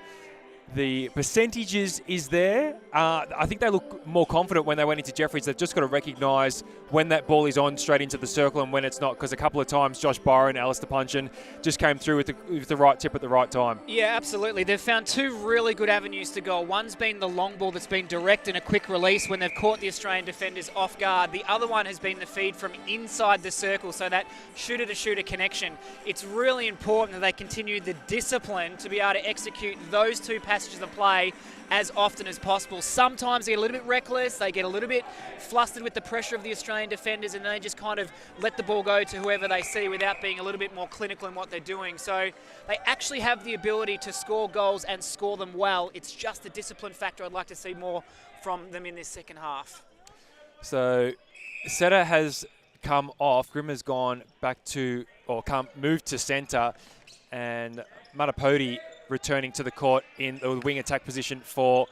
the percentages is there. I think they look more confident when they went into Jeffries. They've just got to recognise when that ball is on straight into the circle and when it's not, because a couple of times Josh Byron, Alistair Punchin just came through with the right tip at the right time. Yeah, absolutely. They've found 2 really good avenues to goal. One's been the long ball that's been direct and a quick release when they've caught the Australian defenders off guard. The other one has been the feed from inside the circle, so that shooter-to-shooter connection. It's really important that they continue the discipline to be able to execute those 2 passages of play as often as possible. Sometimes they get a little bit reckless, they get a little bit flustered with the pressure of the Australian defenders, and they just kind of let the ball go to whoever they see without being a little bit more clinical in what they're doing. So they actually have the ability to score goals and score them well. It's just the discipline factor I'd like to see more from them in this second half. So Seta has come off, Grimm has gone back to, or moved to centre, and Matapodi returning to the court in the wing attack position for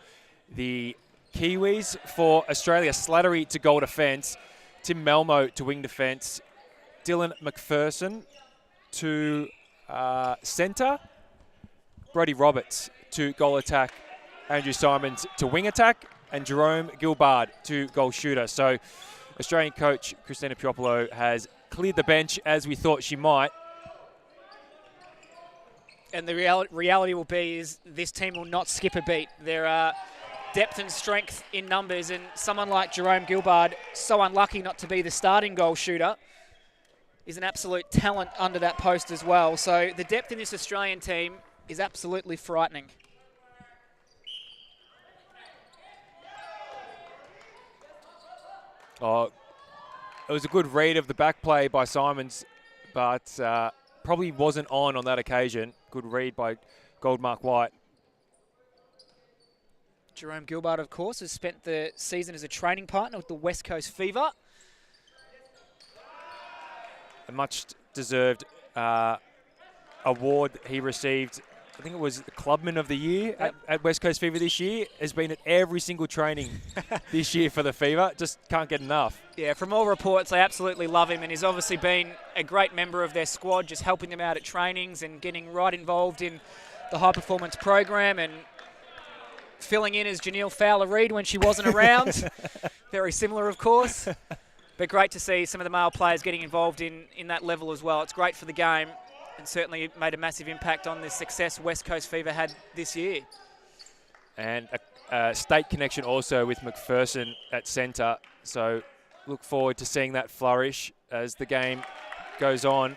the Kiwis. For Australia, Slattery to goal defence, Tim Malmo to wing defence, Dylan McPherson to centre, Brodie Roberts to goal attack, Andrew Simons to wing attack, and Jerome Gilbard to goal shooter. So Australian coach Christina Piopolo has cleared the bench as we thought she might. And the reality will be is this team will not skip a beat. There are depth and strength in numbers, and someone like Jerome Gilbard, so unlucky not to be the starting goal shooter, is an absolute talent under that post as well. So the depth in this Australian team is absolutely frightening. Oh, it was a good read of the back play by Simons, but probably wasn't on that occasion. Good read by Goldmark White. Jerome Gilbard, of course, has spent the season as a training partner with the West Coast Fever. A much-deserved award he received. I think it was the Clubman of the Year at West Coast Fever this year. Has been at every single training this year for the Fever. Just can't get enough. Yeah, from all reports, they absolutely love him, and he's obviously been a great member of their squad, just helping them out at trainings and getting right involved in the high-performance program and filling in as Janelle Fowler-Reid when she wasn't around. Very similar, of course. But great to see some of the male players getting involved in that level as well. It's great for the game, and certainly made a massive impact on the success West Coast Fever had this year. And a state connection also with McPherson at centre. So look forward to seeing that flourish as the game goes on.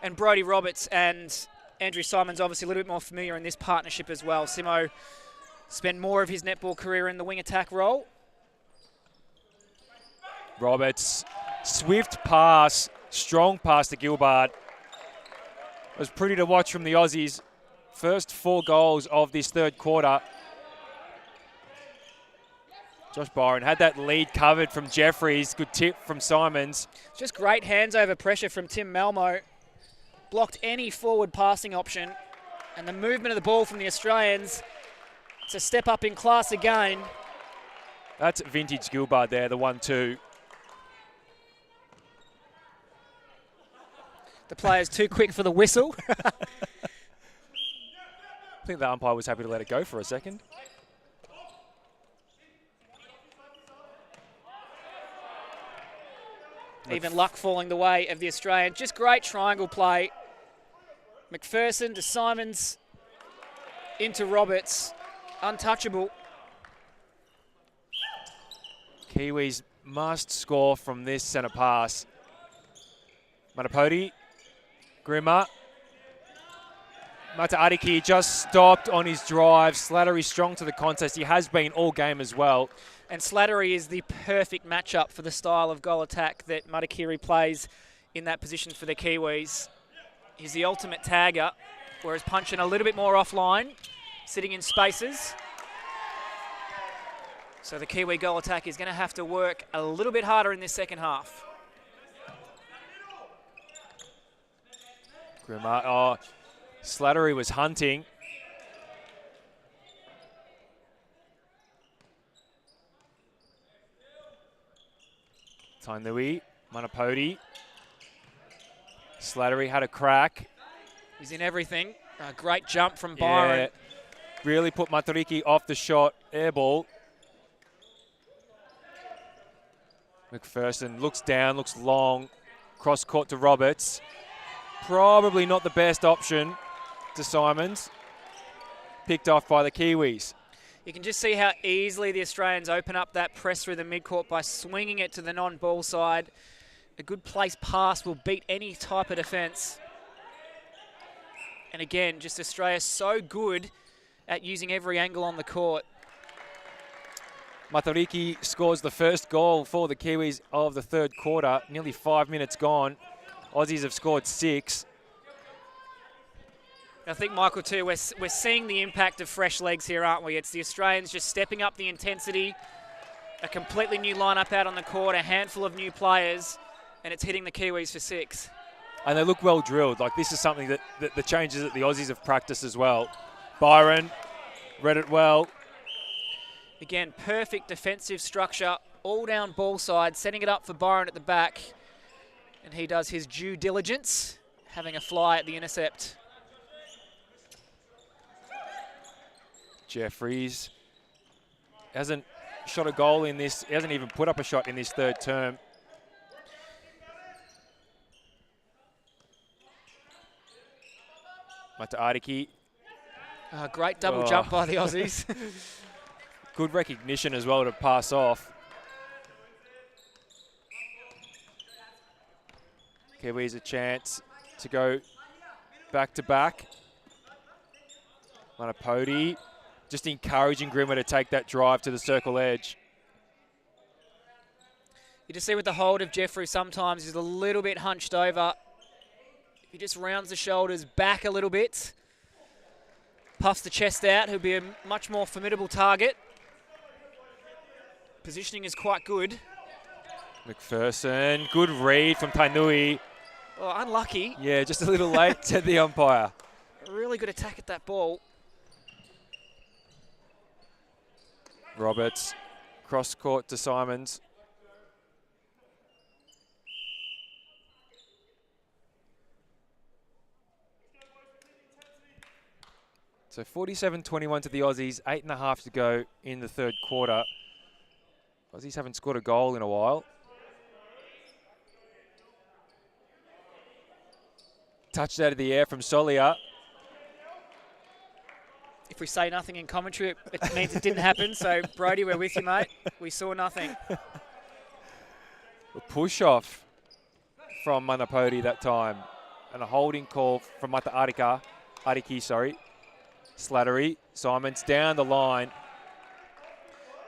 And Brodie Roberts and Andrew Simons obviously a little bit more familiar in this partnership as well. Simo spent more of his netball career in the wing attack role. Roberts Swift pass, strong pass to Gilbert. It was pretty to watch from the Aussies. First 4 goals of this third quarter. Josh Byron had that lead covered from Jeffries. Good tip from Simons. Just great hands over pressure from Tim Malmo. Blocked any forward passing option. And the movement of the ball from the Australians. It's a step up in class again. That's vintage Gilbert there, the 1-2. The player's too quick for the whistle. I think the umpire was happy to let it go for a second. Even luck falling the way of the Australian. Just great triangle play. McPherson to Simons into Roberts. Untouchable. Kiwis must score from this centre pass. Manapoti, Grimmer. Mataariki just stopped on his drive. Slattery strong to the contest. He has been all game as well. And Slattery is the perfect matchup for the style of goal attack that Matakiri plays in that position for the Kiwis. He's the ultimate tagger, whereas punching a little bit more offline, sitting in spaces. So the Kiwi goal attack is going to have to work a little bit harder in this second half. Grimmer, oh, Slattery was hunting. Tainui, Manapoti. Slattery had a crack. He's in everything. A great jump from Byron. Yeah, really put Matariki off the shot. Air ball. McPherson looks down, looks long. Cross court to Roberts. Probably not the best option to Simons. Picked off by the Kiwis. You can just see how easily the Australians open up that press through the midcourt by swinging it to the non-ball side. A good placed pass will beat any type of defence. And again, just Australia so good at using every angle on the court. Matariki scores the first goal for the Kiwis of the third quarter. Nearly 5 minutes gone. Aussies have scored 6. I think, Michael, too, we're seeing the impact of fresh legs here, aren't we? It's the Australians just stepping up the intensity, a completely new lineup out on the court, a handful of new players, and it's hitting the Kiwis for 6. And they look well drilled. Like, this is something that the changes that the Aussies have practiced as well. Byron read it well. Again, perfect defensive structure, all down ball side, setting it up for Byron at the back. And he does his due diligence, having a fly at the intercept. Jeffries hasn't shot a goal in this. He hasn't even put up a shot in this third term. Mataariki. Great double jump by the Aussies. Good recognition as well to pass off. Kiwis a chance to go back to back. Manapoti just encouraging Grimmer to take that drive to the circle edge. You just see with the hold of Jeffrey, sometimes he's a little bit hunched over. If he just rounds the shoulders back a little bit, puffs the chest out, he'll be a much more formidable target. Positioning is quite good. McPherson, good read from Tainui. Oh, unlucky. Yeah, just a little late, said the umpire. A really good attack at that ball. Roberts, cross court to Simons. So 47-21 to the Aussies, 8.5 to go in the third quarter. Aussies haven't scored a goal in a while. Touched out of the air from Solia. If we say nothing in commentary, it means it didn't happen. So, Brody, we're with you, mate. We saw nothing. A push-off from Manapoti that time. And a holding call from Ariki, sorry. Slattery, Simons down the line.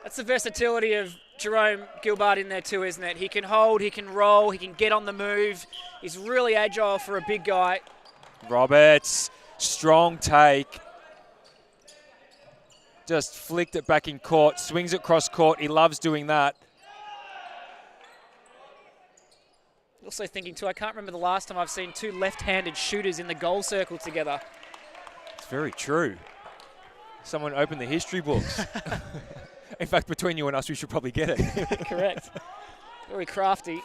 That's the versatility of Jerome Gilbert in there too, isn't it? He can hold, he can roll, he can get on the move. He's really agile for a big guy. Roberts, strong take. Just flicked it back in court, swings it cross court. He loves doing that. Also thinking too, I can't remember the last time I've seen two left-handed shooters in the goal circle together. It's very true. Someone opened the history books. In fact, between you and us, we should probably get it. Correct. Very crafty.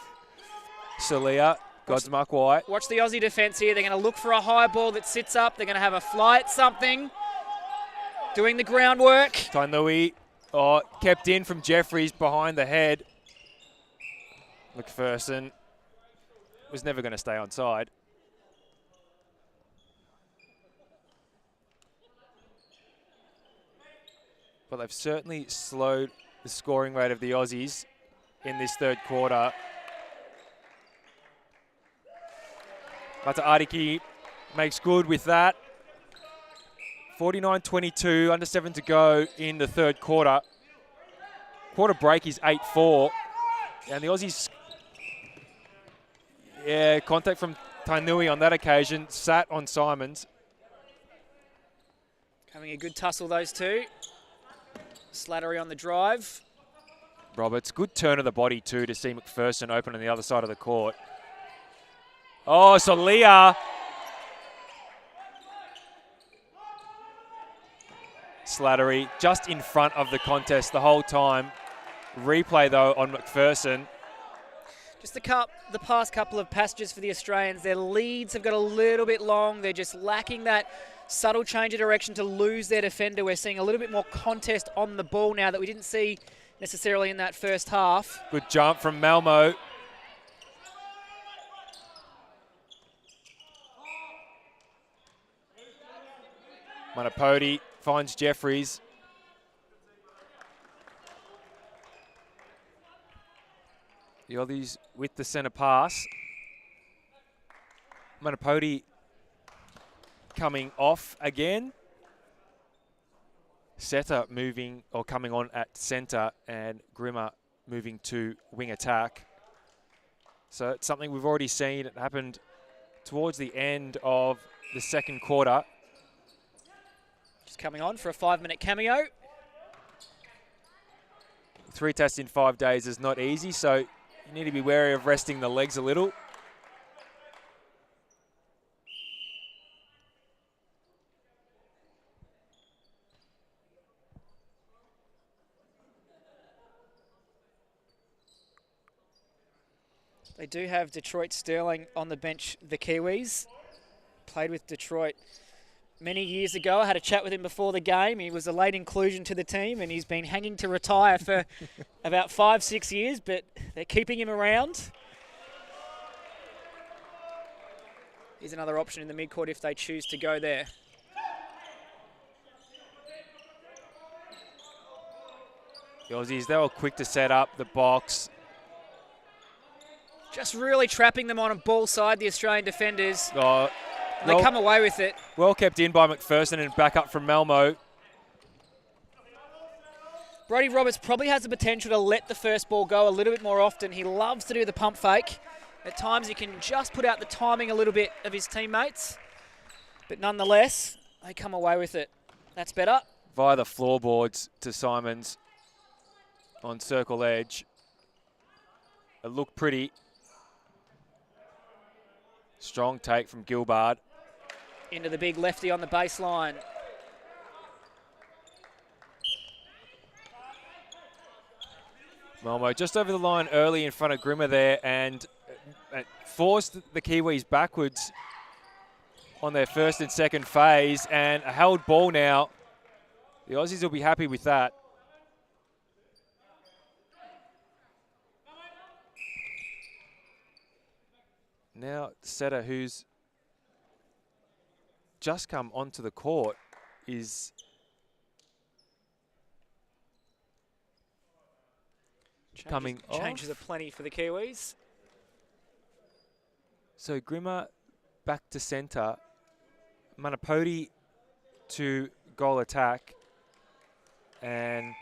Salia, Godsmark White. Watch the Aussie defence here. They're going to look for a high ball that sits up. They're going to have a fly at something. Doing the groundwork. Tainui, kept in from Jeffries behind the head. McPherson was never going to stay on side. But they've certainly slowed the scoring rate of the Aussies in this third quarter. Mata Ariki makes good with that. 49-22, under 7 to go in the third quarter. Quarter break is 8-4. And the Aussies, contact from Tainui on that occasion, sat on Simons. Having a good tussle, those two. Slattery on the drive. Roberts, good turn of the body too to see McPherson open on the other side of the court. Oh, Salia. Slattery just in front of the contest the whole time. Replay though on McPherson. Just the past couple of passages for the Australians, their leads have got a little bit long. They're just lacking that subtle change of direction to lose their defender. We're seeing a little bit more contest on the ball now that we didn't see necessarily in that first half. Good jump from Malmo. Manapodi finds Jeffries. The Aussies with the centre pass. Manapodi coming off again. Seta moving or coming on at centre and Grimmer moving to wing attack. So it's something we've already seen. It happened towards the end of the second quarter. Just coming on for a 5-minute cameo. 3 tests in 5 days is not easy, so you need to be wary of resting the legs a little. They do have Detroit Sterling on the bench, the Kiwis. Played with Detroit many years ago. I had a chat with him before the game. He was a late inclusion to the team and he's been hanging to retire for about 5-6 years, but they're keeping him around. Here's another option in the midcourt if they choose to go there. The Aussies, they were quick to set up the box. Just really trapping them on a ball side, the Australian defenders. Oh, And they come away with it. Well kept in by McPherson and back up from Malmo. Brodie Roberts probably has the potential to let the first ball go a little bit more often. He loves to do the pump fake. At times he can just put out the timing a little bit of his teammates. But nonetheless, they come away with it. That's better. Via the floorboards to Simons on circle edge. It looked pretty. Strong take from Gilbert. Into the big lefty on the baseline. Malmo just over the line early in front of Grimmer there and forced the Kiwis backwards on their first and second phase, and a held ball now. The Aussies will be happy with that. Now Seta, who's just come onto the court, is coming off. Changes are plenty for the Kiwis. So Grimmer back to centre. Manapodi to goal attack. And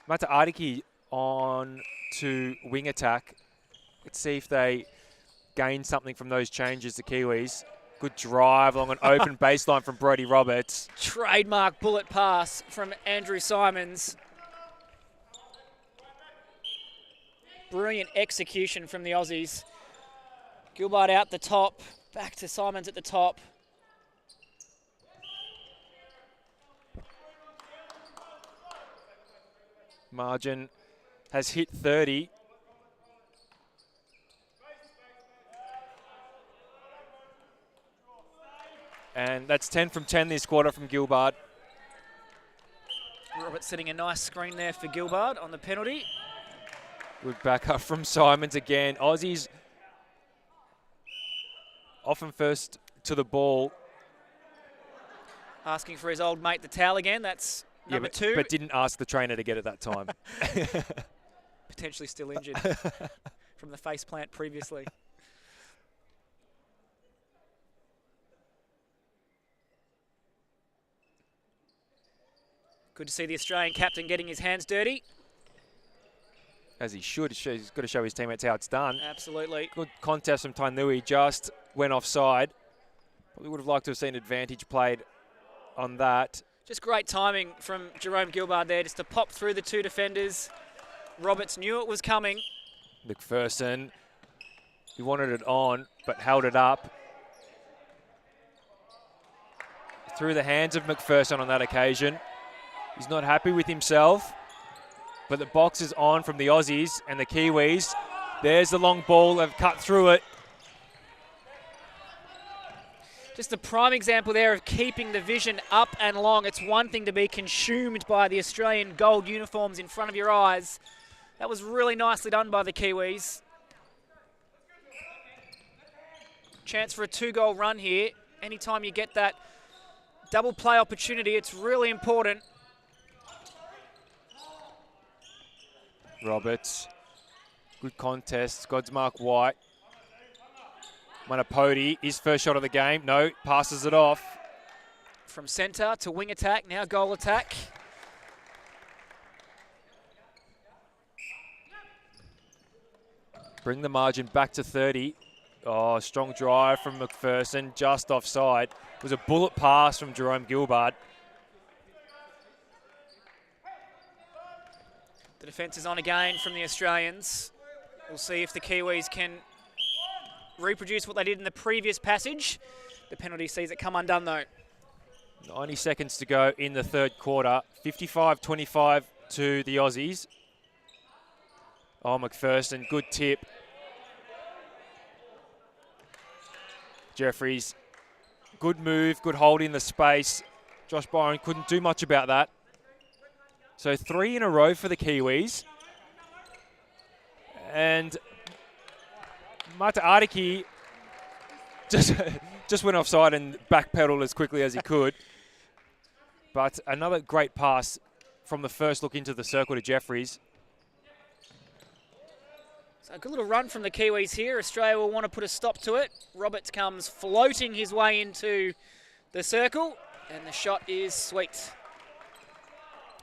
Mata Ariki on to wing attack. Let's see if they gain something from those changes, the Kiwis. Good drive along an open baseline from Brodie Roberts. Trademark bullet pass from Andrew Simons. Brilliant execution from the Aussies. Gilbert out the top, back to Simons at the top. Margin has hit 30. And that's 10 from 10 this quarter from Gilbert. Roberts setting a nice screen there for Gilbert on the penalty. Good backup from Simons again. Aussies often first to the ball. Asking for his old mate the towel again. That's number 2. But didn't ask the trainer to get it that time. Potentially still injured from the face plant previously. Good to see the Australian captain getting his hands dirty. As he should. He's got to show his teammates how it's done. Absolutely. Good contest from Tainui, just went offside. Probably would have liked to have seen advantage played on that. Just great timing from Jerome Gilbert there, just to pop through the 2 defenders. Roberts knew it was coming. McPherson, he wanted it on, but held it up. Through the hands of McPherson on that occasion. He's not happy with himself, but the box is on from the Aussies and the Kiwis. There's the long ball, they've cut through it. Just a prime example there of keeping the vision up and long. It's one thing to be consumed by the Australian gold uniforms in front of your eyes. That was really nicely done by the Kiwis. Chance for a 2-goal run here. Anytime you get that double play opportunity, it's really important. Roberts, good contest. Godsmark White. Manapodi, his first shot of the game. No, passes it off. From centre to wing attack, now goal attack. Bring the margin back to 30. Oh, strong drive from McPherson, just offside. It was a bullet pass from Jerome Gilbert. The defence is on again from the Australians. We'll see if the Kiwis can reproduce what they did in the previous passage. The penalty sees it come undone though. 90 seconds to go in the third quarter. 55-25 to the Aussies. Oh, McPherson, good tip. Jeffries, good move, good hold in the space. Josh Byron couldn't do much about that. So 3 in a row for the Kiwis. And Mata Ariki just went offside and backpedaled as quickly as he could. But another great pass from the first look into the circle to Jeffries. So a good little run from the Kiwis here. Australia will want to put a stop to it. Roberts comes floating his way into the circle, and the shot is sweet.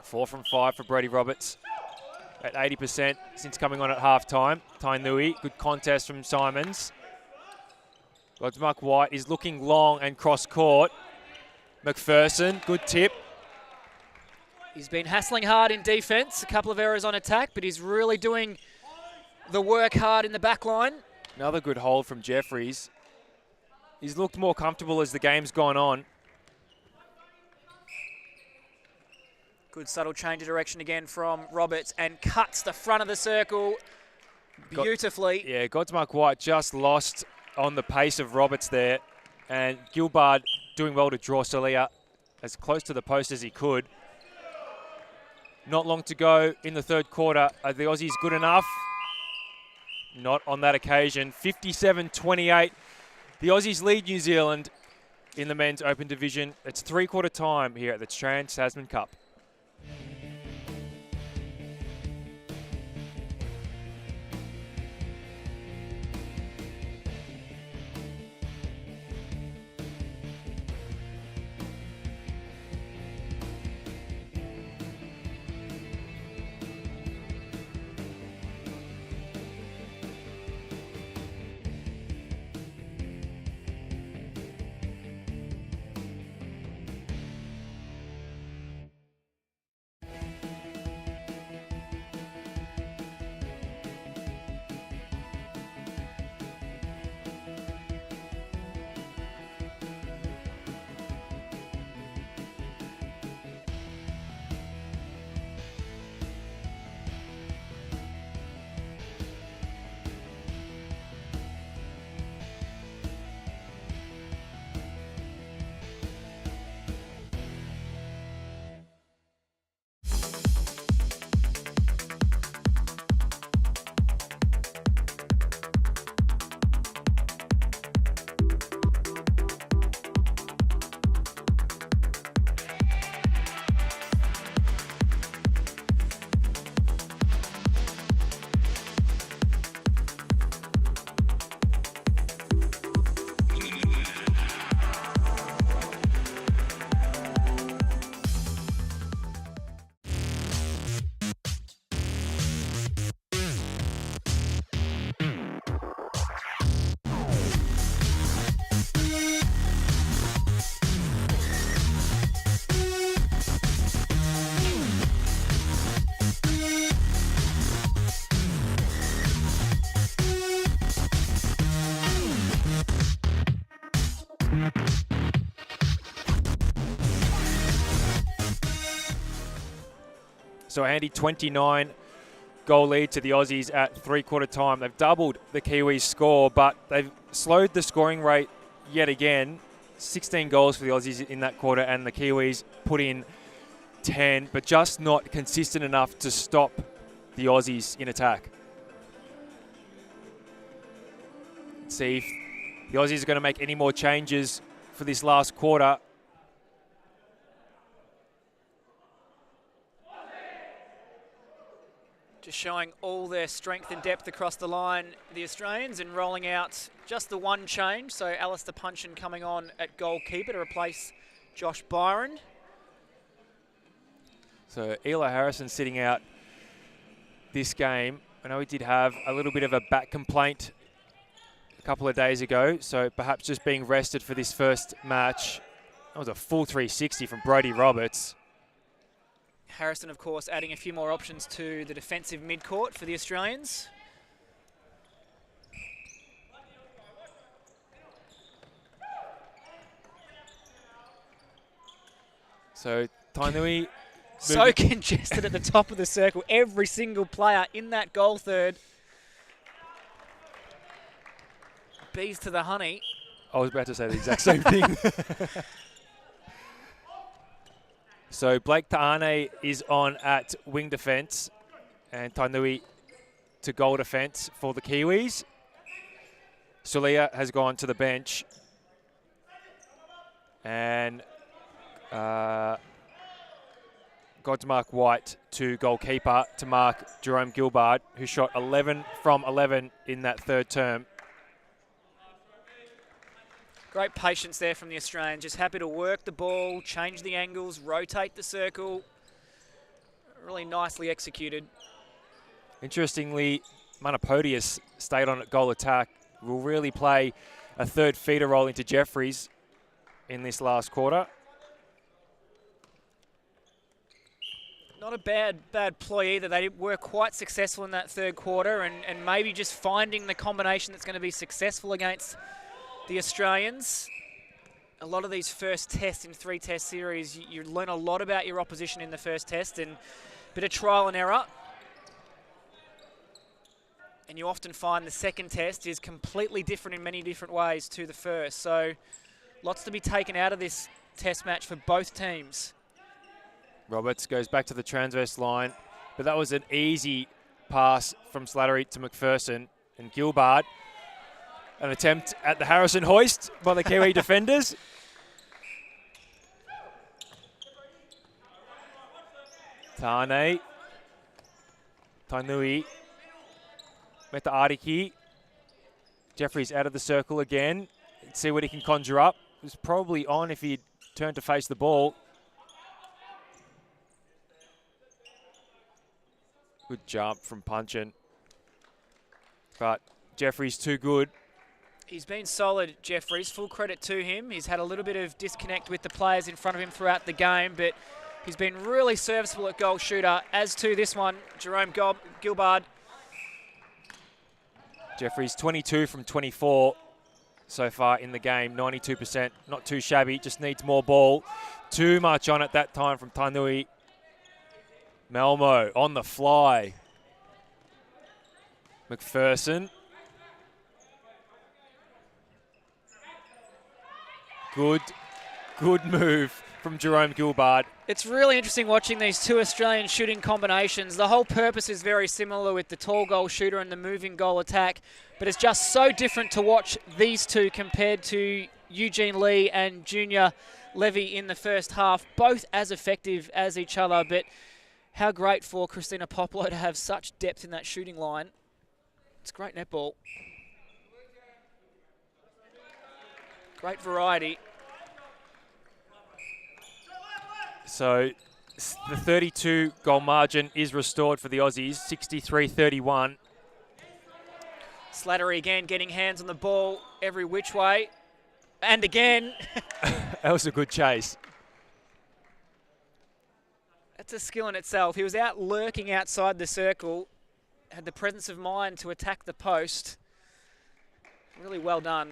4 from 5 for Brodie Roberts at 80% since coming on at halftime. Tainui, good contest from Simons. Godsmark White is looking long and cross-court. McPherson, good tip. He's been hassling hard in defence, a couple of errors on attack, but he's really doing the work hard in the back line. Another good hold from Jeffries. He's looked more comfortable as the game's gone on. Good subtle change of direction again from Roberts and cuts the front of the circle beautifully. Godsmark White just lost on the pace of Roberts there, and Gilbert doing well to draw Salia as close to the post as he could. Not long to go in the third quarter. Are the Aussies good enough? Not on that occasion. 57-28. The Aussies lead New Zealand in the men's open division. It's three-quarter time here at the Trans-Tasman Cup. So a handy 29 goal lead to the Aussies at three-quarter time. They've doubled the Kiwis' score, but they've slowed the scoring rate yet again. 16 goals for the Aussies in that quarter, and the Kiwis put in 10, but just not consistent enough to stop the Aussies in attack. Let's see if the Aussies are going to make any more changes for this last quarter. Just showing all their strength and depth across the line, the Australians, and rolling out just the one change. So Alistair Punchin coming on at goalkeeper to replace Josh Byron. So Eli Harrison sitting out this game. I know he did have a little bit of a back complaint a couple of days ago, so perhaps just being rested for this first match. That was a full 360 from Brodie Roberts. Harrison, of course, adding a few more options to the defensive midcourt for the Australians. So Tainui so congested at the top of the circle. Every single player in that goal third. Bees to the honey. I was about to say the exact same thing. So Blake Taane is on at wing defence, and Tainui to goal defence for the Kiwis. Sulia has gone to the bench, and Godsmark White to goalkeeper to mark Jerome Gilbard, who shot 11 from 11 in that third term. Great patience there from the Australians, just happy to work the ball, change the angles, rotate the circle. Really nicely executed. Interestingly, Manapodius stayed on at goal attack. Will really play a third feeder role into Jeffries in this last quarter. Not a bad ploy either. They were quite successful in that third quarter, and maybe just finding the combination that's going to be successful against the Australians. A lot of these first tests in three-test series, you learn a lot about your opposition in the first test, and a bit of trial and error. And you often find the second test is completely different in many different ways to the first. So lots to be taken out of this test match for both teams. Roberts goes back to the transverse line, but that was an easy pass from Slattery to McPherson, and Gilbard. An attempt at the Harrison hoist by the Kiwi defenders. Tainui, Meta Ariki. Jeffries out of the circle again. Let's see what he can conjure up. It was probably on if he'd turned to face the ball. Good jump from Punchin. But Jeffries too good. He's been solid, Jeffries. Full credit to him. He's had a little bit of disconnect with the players in front of him throughout the game, but he's been really serviceable at goal shooter, as to this one, Jerome Gilbard. Jeffries 22 from 24 so far in the game, 92%. Not too shabby, just needs more ball. Too much on it that time from Tainui. Malmo on the fly. McPherson. Good move from Jerome Gilbard. It's really interesting watching these two Australian shooting combinations. The whole purpose is very similar with the tall goal shooter and the moving goal attack, but it's just so different to watch these two compared to Eugene Lee and Junior Levy in the first half, both as effective as each other, but how great for Christina Popolo to have such depth in that shooting line. It's great netball. Great variety. So the 32 goal margin is restored for the Aussies, 63-31. Slattery again getting hands on the ball every which way. And again. That was a good chase. That's a skill in itself. He was out lurking outside the circle, had the presence of mind to attack the post. Really well done.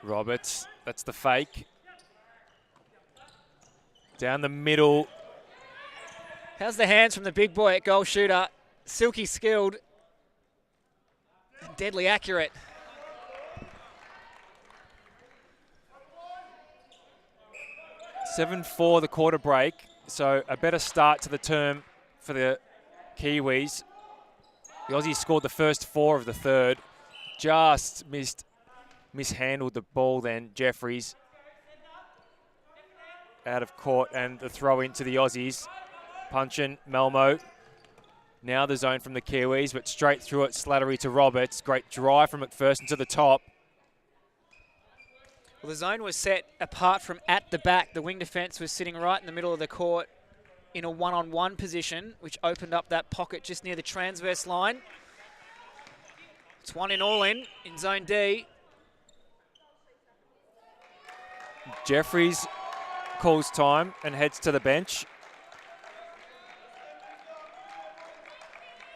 Roberts, that's the fake. Down the middle. How's the hands from the big boy at goal shooter? Silky skilled and deadly accurate. (7-4) the quarter break, so a better start to the term for the Kiwis. The Aussies scored the first 4 of the third. Just mishandled the ball then, Jeffries. Out of court, and the throw into the Aussies. Punchin, Malmo. Now the zone from the Kiwis, but straight through it, Slattery to Roberts. Great drive from McPherson to the top. Well, the zone was set apart from at the back. The wing defence was sitting right in the middle of the court in a one-on-one position, which opened up that pocket just near the transverse line. It's 1 in all in zone D. Jeffries calls time and heads to the bench.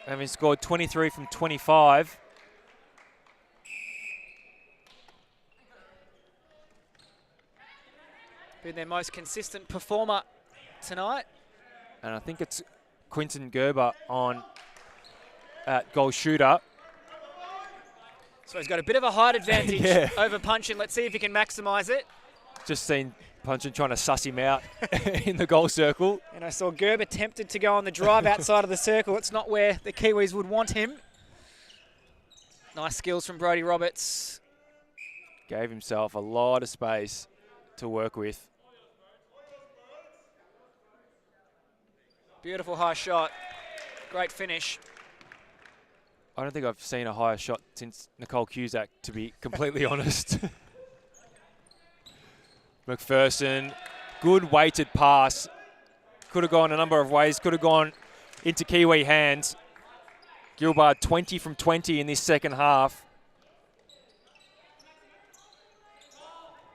Having scored 23 from 25. Been their most consistent performer tonight. And I think it's Quinton Gerber on at goal shooter. So he's got a bit of a height advantage Yeah. over Punchin. Let's see if he can maximise it. Just seen Punchin trying to suss him out in the goal circle. And I saw Gerber tempted to go on the drive outside of the circle. It's not where the Kiwis would want him. Nice skills from Brodie Roberts. Gave himself a lot of space to work with. Beautiful high shot. Great finish. I don't think I've seen a higher shot since Nicole Cusack, to be completely honest. McPherson, good weighted pass. Could have gone a number of ways. Could have gone into Kiwi hands. Gilbard 20 from 20 in this second half.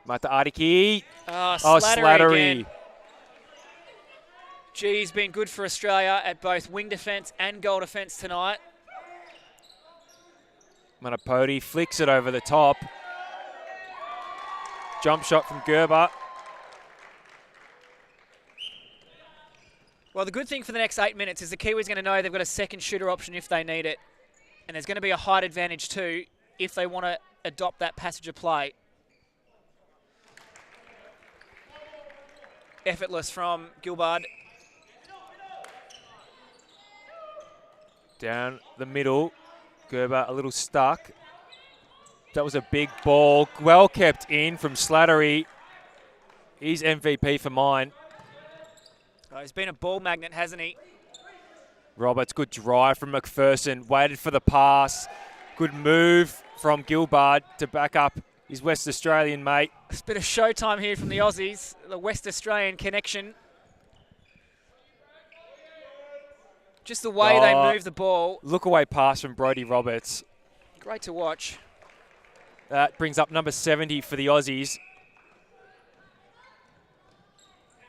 Mata Ariki. Oh, Slattery. again. G's been good for Australia at both wing defence and goal defence tonight. Manapodi flicks it over the top. Jump shot from Gerber. Well, the good thing for the next 8 minutes is the Kiwis going to know they've got a second shooter option if they need it. And there's going to be a height advantage too if they want to adopt that passage of play. Effortless from Gilbard. Down the middle. Gerber a little stuck. That was a big ball. Well kept in from Slattery. He's MVP for mine. Oh, he's been a ball magnet, hasn't he? Roberts, good drive from McPherson. Waited for the pass. Good move from Gilbard to back up his West Australian mate. It's a bit of showtime here from the Aussies. The West Australian connection. Just the way they move the ball. Look away pass from Brodie Roberts. Great to watch. That brings up number 70 for the Aussies.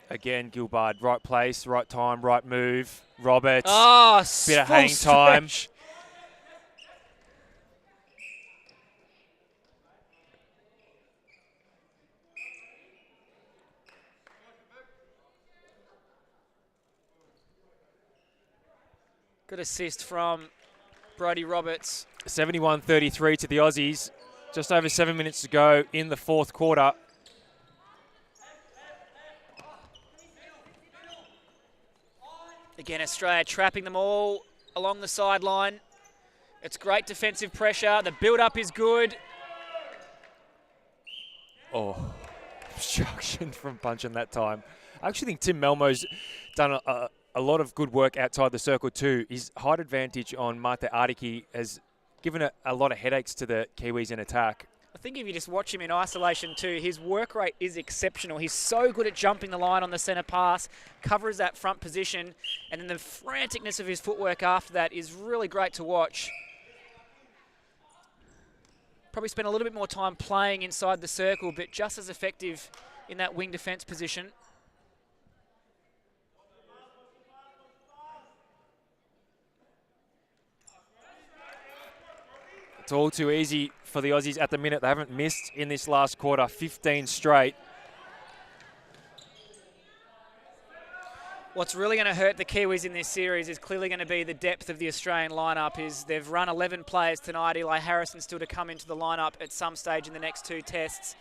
Again, Gilbard, right place, right time, right move. Roberts, Oh, bit of hang time. Good assist from Brodie Roberts. 71-33 to the Aussies. Just over 7 minutes to go in the fourth quarter. Again, Australia trapping them all along the sideline. It's great defensive pressure. The build-up is good. Oh, obstruction from Punchin that time. I actually think Tim Malmo's done a lot of good work outside the circle too. His height advantage on Mate Ariki has given a lot of headaches to the Kiwis in attack. I think if you just watch him in isolation too, his work rate is exceptional. He's so good at jumping the line on the centre pass, covers that front position, and then the franticness of his footwork after that is really great to watch. Probably spent a little bit more time playing inside the circle, but just as effective in that wing defence position. It's all too easy for the Aussies at the minute. They haven't missed in this last quarter, 15 straight. What's really going to hurt the Kiwis in this series is clearly going to be the depth of the Australian lineup. They've run 11 players tonight. Eli Harrison still to come into the lineup at some stage in the next 2 tests.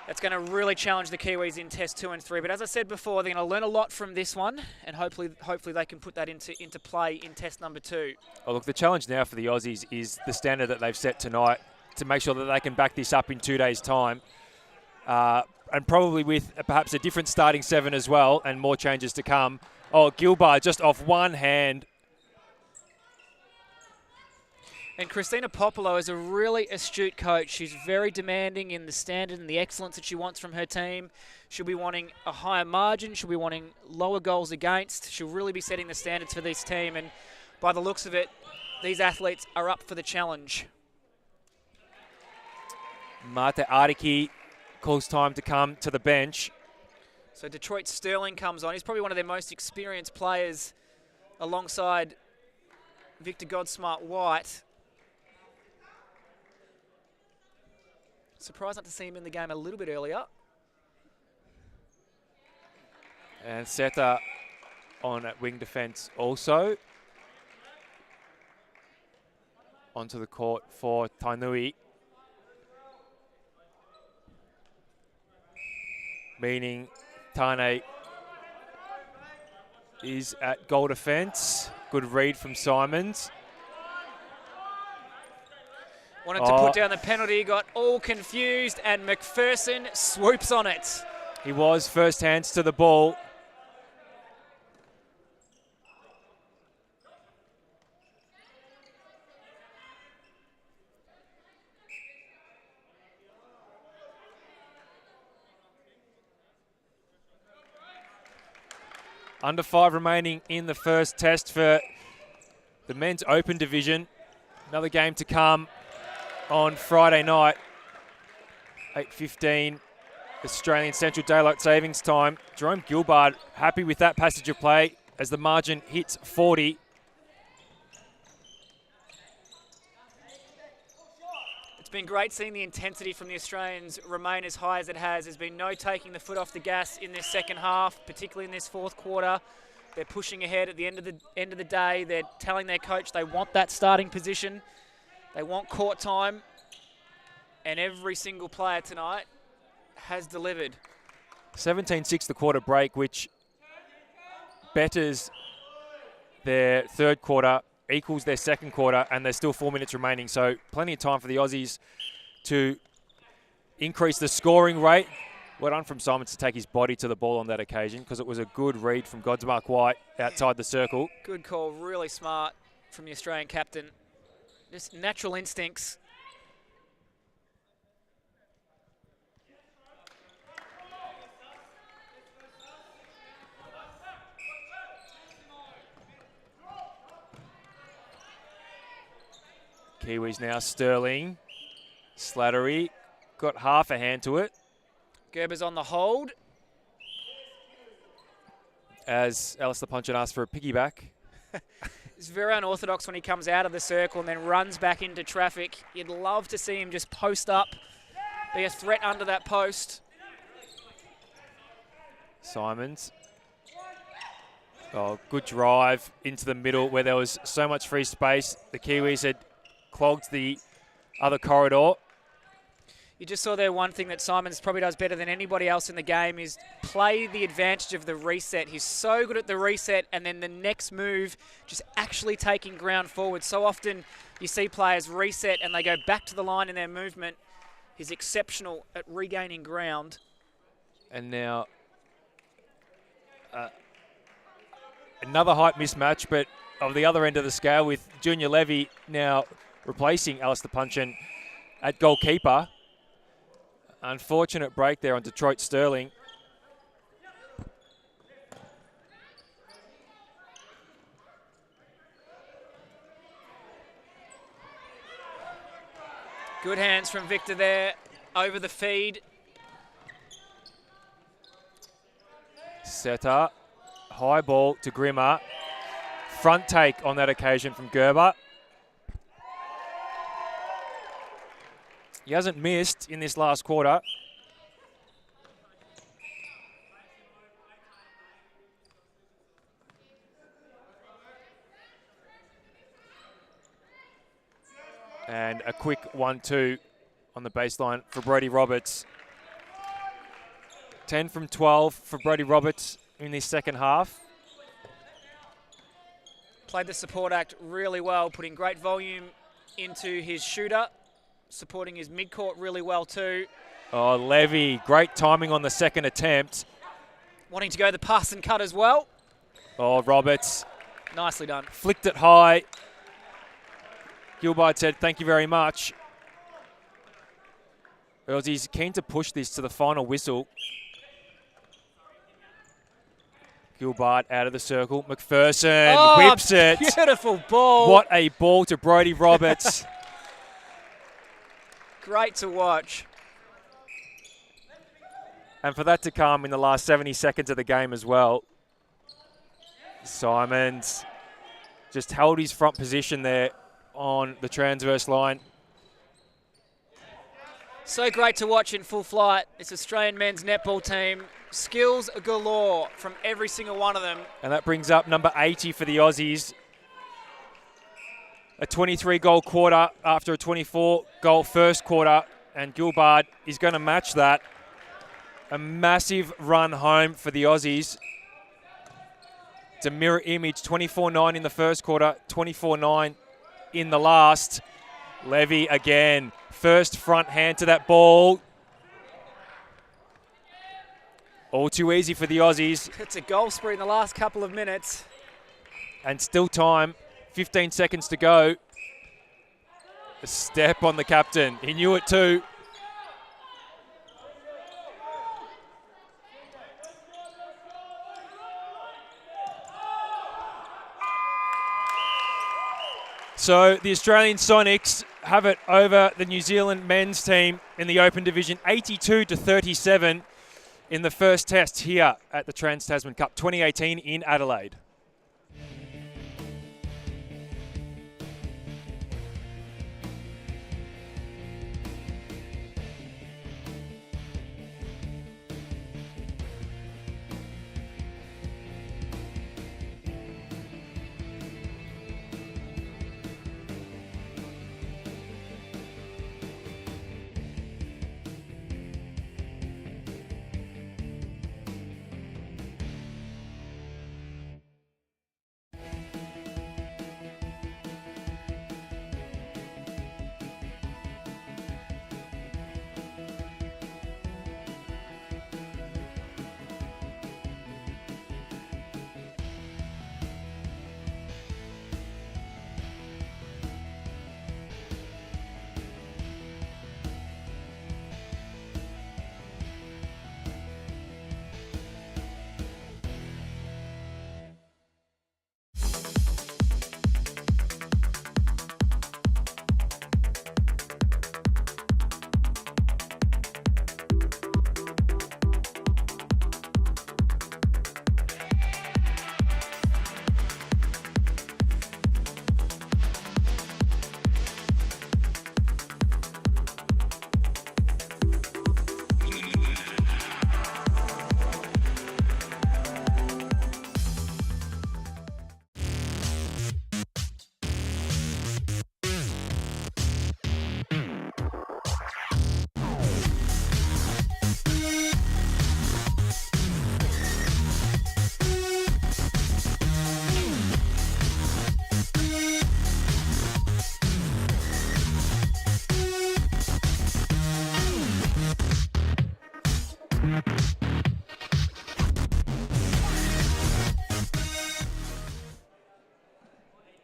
That's going to really challenge the Kiwis in Test 2 and 3. But as I said before, they're going to learn a lot from this one, and hopefully they can put that into play in Test number 2. Oh, look, the challenge now for the Aussies is the standard that they've set tonight to make sure that they can back this up in 2 days' time. And probably with perhaps a different starting 7 as well, and more changes to come. Oh, Gilbard just off one hand. And Christina Popolo is a really astute coach. She's very demanding in the standard and the excellence that she wants from her team. She'll be wanting a higher margin. She'll be wanting lower goals against. She'll really be setting the standards for this team. And by the looks of it, these athletes are up for the challenge. Mate Ariki calls time to come to the bench. So Detroit Sterling comes on. He's probably one of their most experienced players alongside Victor Godsmart-White. Surprised not to see him in the game a little bit earlier. And Seta on at wing defence also. Onto the court for Tainui. Meaning Tane is at goal defence. Good read from Simons. Wanted to put down the penalty, got all confused, and McPherson swoops on it. He was first hands to the ball. Under 5 remaining in the first test for the men's open division. Another game to come on Friday night, 8:15 Australian Central Daylight Savings Time. Jerome Gilbard happy with that passage of play as the margin hits 40. It's been great seeing the intensity from the Australians remain as high as it has. There's been no taking the foot off the gas in this second half, particularly in this fourth quarter. They're pushing ahead at the end of the day. They're telling their coach they want that starting position. They want court time. And every single player tonight has delivered. 17-6 the quarter break, which betters their third quarter, equals their second quarter, and there's still 4 minutes remaining. So plenty of time for the Aussies to increase the scoring rate. Well done from Simons to take his body to the ball on that occasion, because it was a good read from Godsmart-White outside the circle. Good call, really smart from the Australian captain. Just natural instincts. Kiwis now Sterling. Slattery got half a hand to it. Gerber's on the hold. As Alistair Punchin asked for a piggyback. It's very unorthodox when he comes out of the circle and then runs back into traffic. You'd love to see him just post up, be a threat under that post. Simons. Oh, good drive into the middle where there was so much free space. The Kiwis had clogged the other corridor. You just saw there one thing that Simons probably does better than anybody else in the game is play the advantage of the reset. He's so good at the reset, and then the next move, just actually taking ground forward. So often you see players reset and they go back to the line in their movement. He's exceptional at regaining ground. And now another height mismatch, but of the other end of the scale with Junior Levy now replacing Alistair Punchin at goalkeeper. Unfortunate break there on Detroit Sterling. Good hands from Victor there over the feed. Seta, high ball to Grimmer. Front take on that occasion from Gerber. He hasn't missed in this last quarter. And a quick 1-2 on the baseline for Brodie Roberts. 10 from 12 for Brodie Roberts in this second half. Played the support act really well, putting great volume into his shooter, supporting his midcourt really well too. Oh, Levy, great timing on the second attempt. Wanting to go the pass and cut as well. Oh, Roberts. Nicely done. Flicked it high. Gilbert said, thank you very much. Aussies keen to push this to the final whistle. Gilbert out of the circle. McPherson whips it. Beautiful ball. What a ball to Brodie Roberts. Great to watch. And for that to come in the last 70 seconds of the game as well. Simons just held his front position there on the transverse line. So great to watch in full flight. This Australian men's netball team. Skills galore from every single one of them. And that brings up number 80 for the Aussies. A 23-goal quarter after a 24-goal first quarter. And Gilbert is going to match that. A massive run home for the Aussies. It's a mirror image, 24-9 in the first quarter, 24-9 in the last. Levy again, first front hand to that ball. All too easy for the Aussies. It's a goal spree in the last couple of minutes. And still time, 15 seconds to go. A step on the captain, he knew it too. So the Australian Sonics have it over the New Zealand men's team in the Open Division, 82-37 in the first test here at the Trans-Tasman Cup 2018 in Adelaide.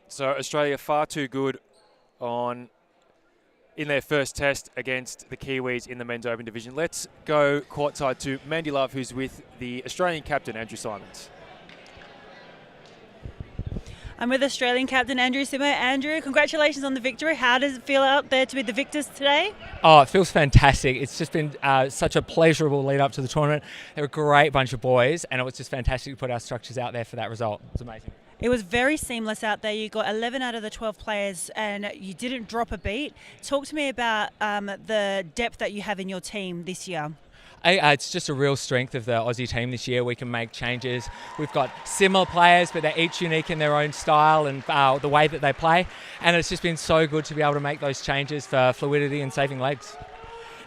So Australia far too good in their first test against the Kiwis in the men's Open Division. Let's go courtside to Mandy Love, who's with the Australian captain, Andrew Simons. I'm with Australian captain Andrew Simo. Andrew, congratulations on the victory. How does it feel out there to be the victors today? Oh, it feels fantastic. It's just been such a pleasurable lead up to the tournament. They're a great bunch of boys, and it was just fantastic to put our structures out there for that result. It was amazing. It was very seamless out there. You got 11 out of the 12 players and you didn't drop a beat. Talk to me about the depth that you have in your team this year. It's just a real strength of the Aussie team this year. We can make changes. We've got similar players, but they're each unique in their own style and the way that they play. And it's just been so good to be able to make those changes for fluidity and saving legs.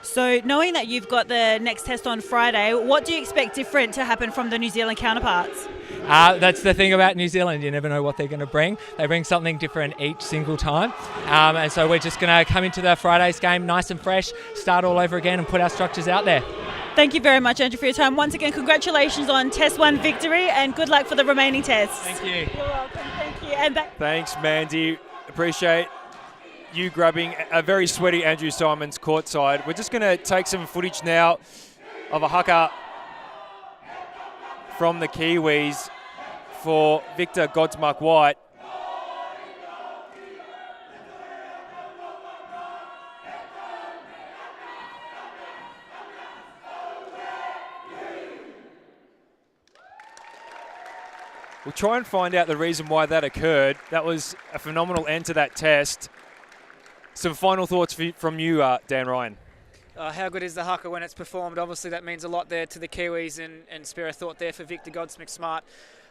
So knowing that you've got the next test on Friday, what do you expect different to happen from the New Zealand counterparts? That's the thing about New Zealand. You never know what they're going to bring. They bring something different each single time. And so we're just going to come into the Friday's game nice and fresh, start all over again and put our structures out there. Thank you very much, Andrew, for your time. Once again, congratulations on Test 1 victory and good luck for the remaining tests. Thank you. You're welcome. Thank you. And Thanks, Mandy. Appreciate you grabbing a very sweaty Andrew Simons courtside. We're just going to take some footage now of a haka from the Kiwis for Victor Godsmuck White. We'll try and find out the reason why that occurred. That was a phenomenal end to that test. Some final thoughts from you, Dan Ryan. How good is the haka when it's performed? Obviously, that means a lot there to the Kiwis, and spare a thought there for Victor Godsmuck Smart.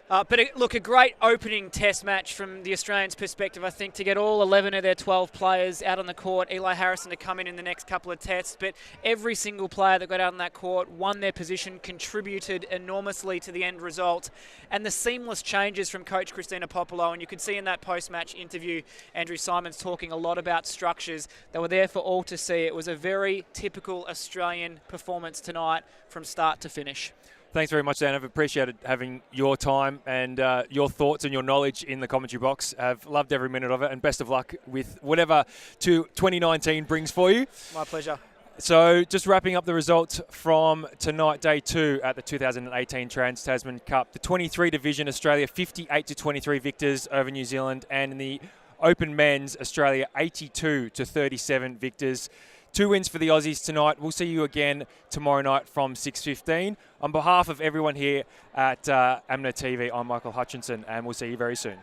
But look, a great opening test match from the Australians' perspective, I think, to get all 11 of their 12 players out on the court. Eli Harrison to come in the next couple of tests, but every single player that got out on that court won their position, contributed enormously to the end result. And the seamless changes from Coach Christina Popolo, and you could see in that post-match interview, Andrew Simons talking a lot about structures. They were there for all to see. It was a very typical Australian performance tonight from start to finish. Thanks very much, Dan. I've appreciated having your time and your thoughts and your knowledge in the commentary box. I've loved every minute of it, and best of luck with whatever 2019 brings for you. My pleasure. So just wrapping up the results from tonight, day 2 at the 2018 Trans-Tasman Cup. The 23 division, Australia 58-23 victors over New Zealand, and in the Open Men's, Australia 82-37 victors. 2 wins for the Aussies tonight. We'll see you again tomorrow night from 6:15. On behalf of everyone here at AMNA TV, I'm Michael Hutchinson, and we'll see you very soon.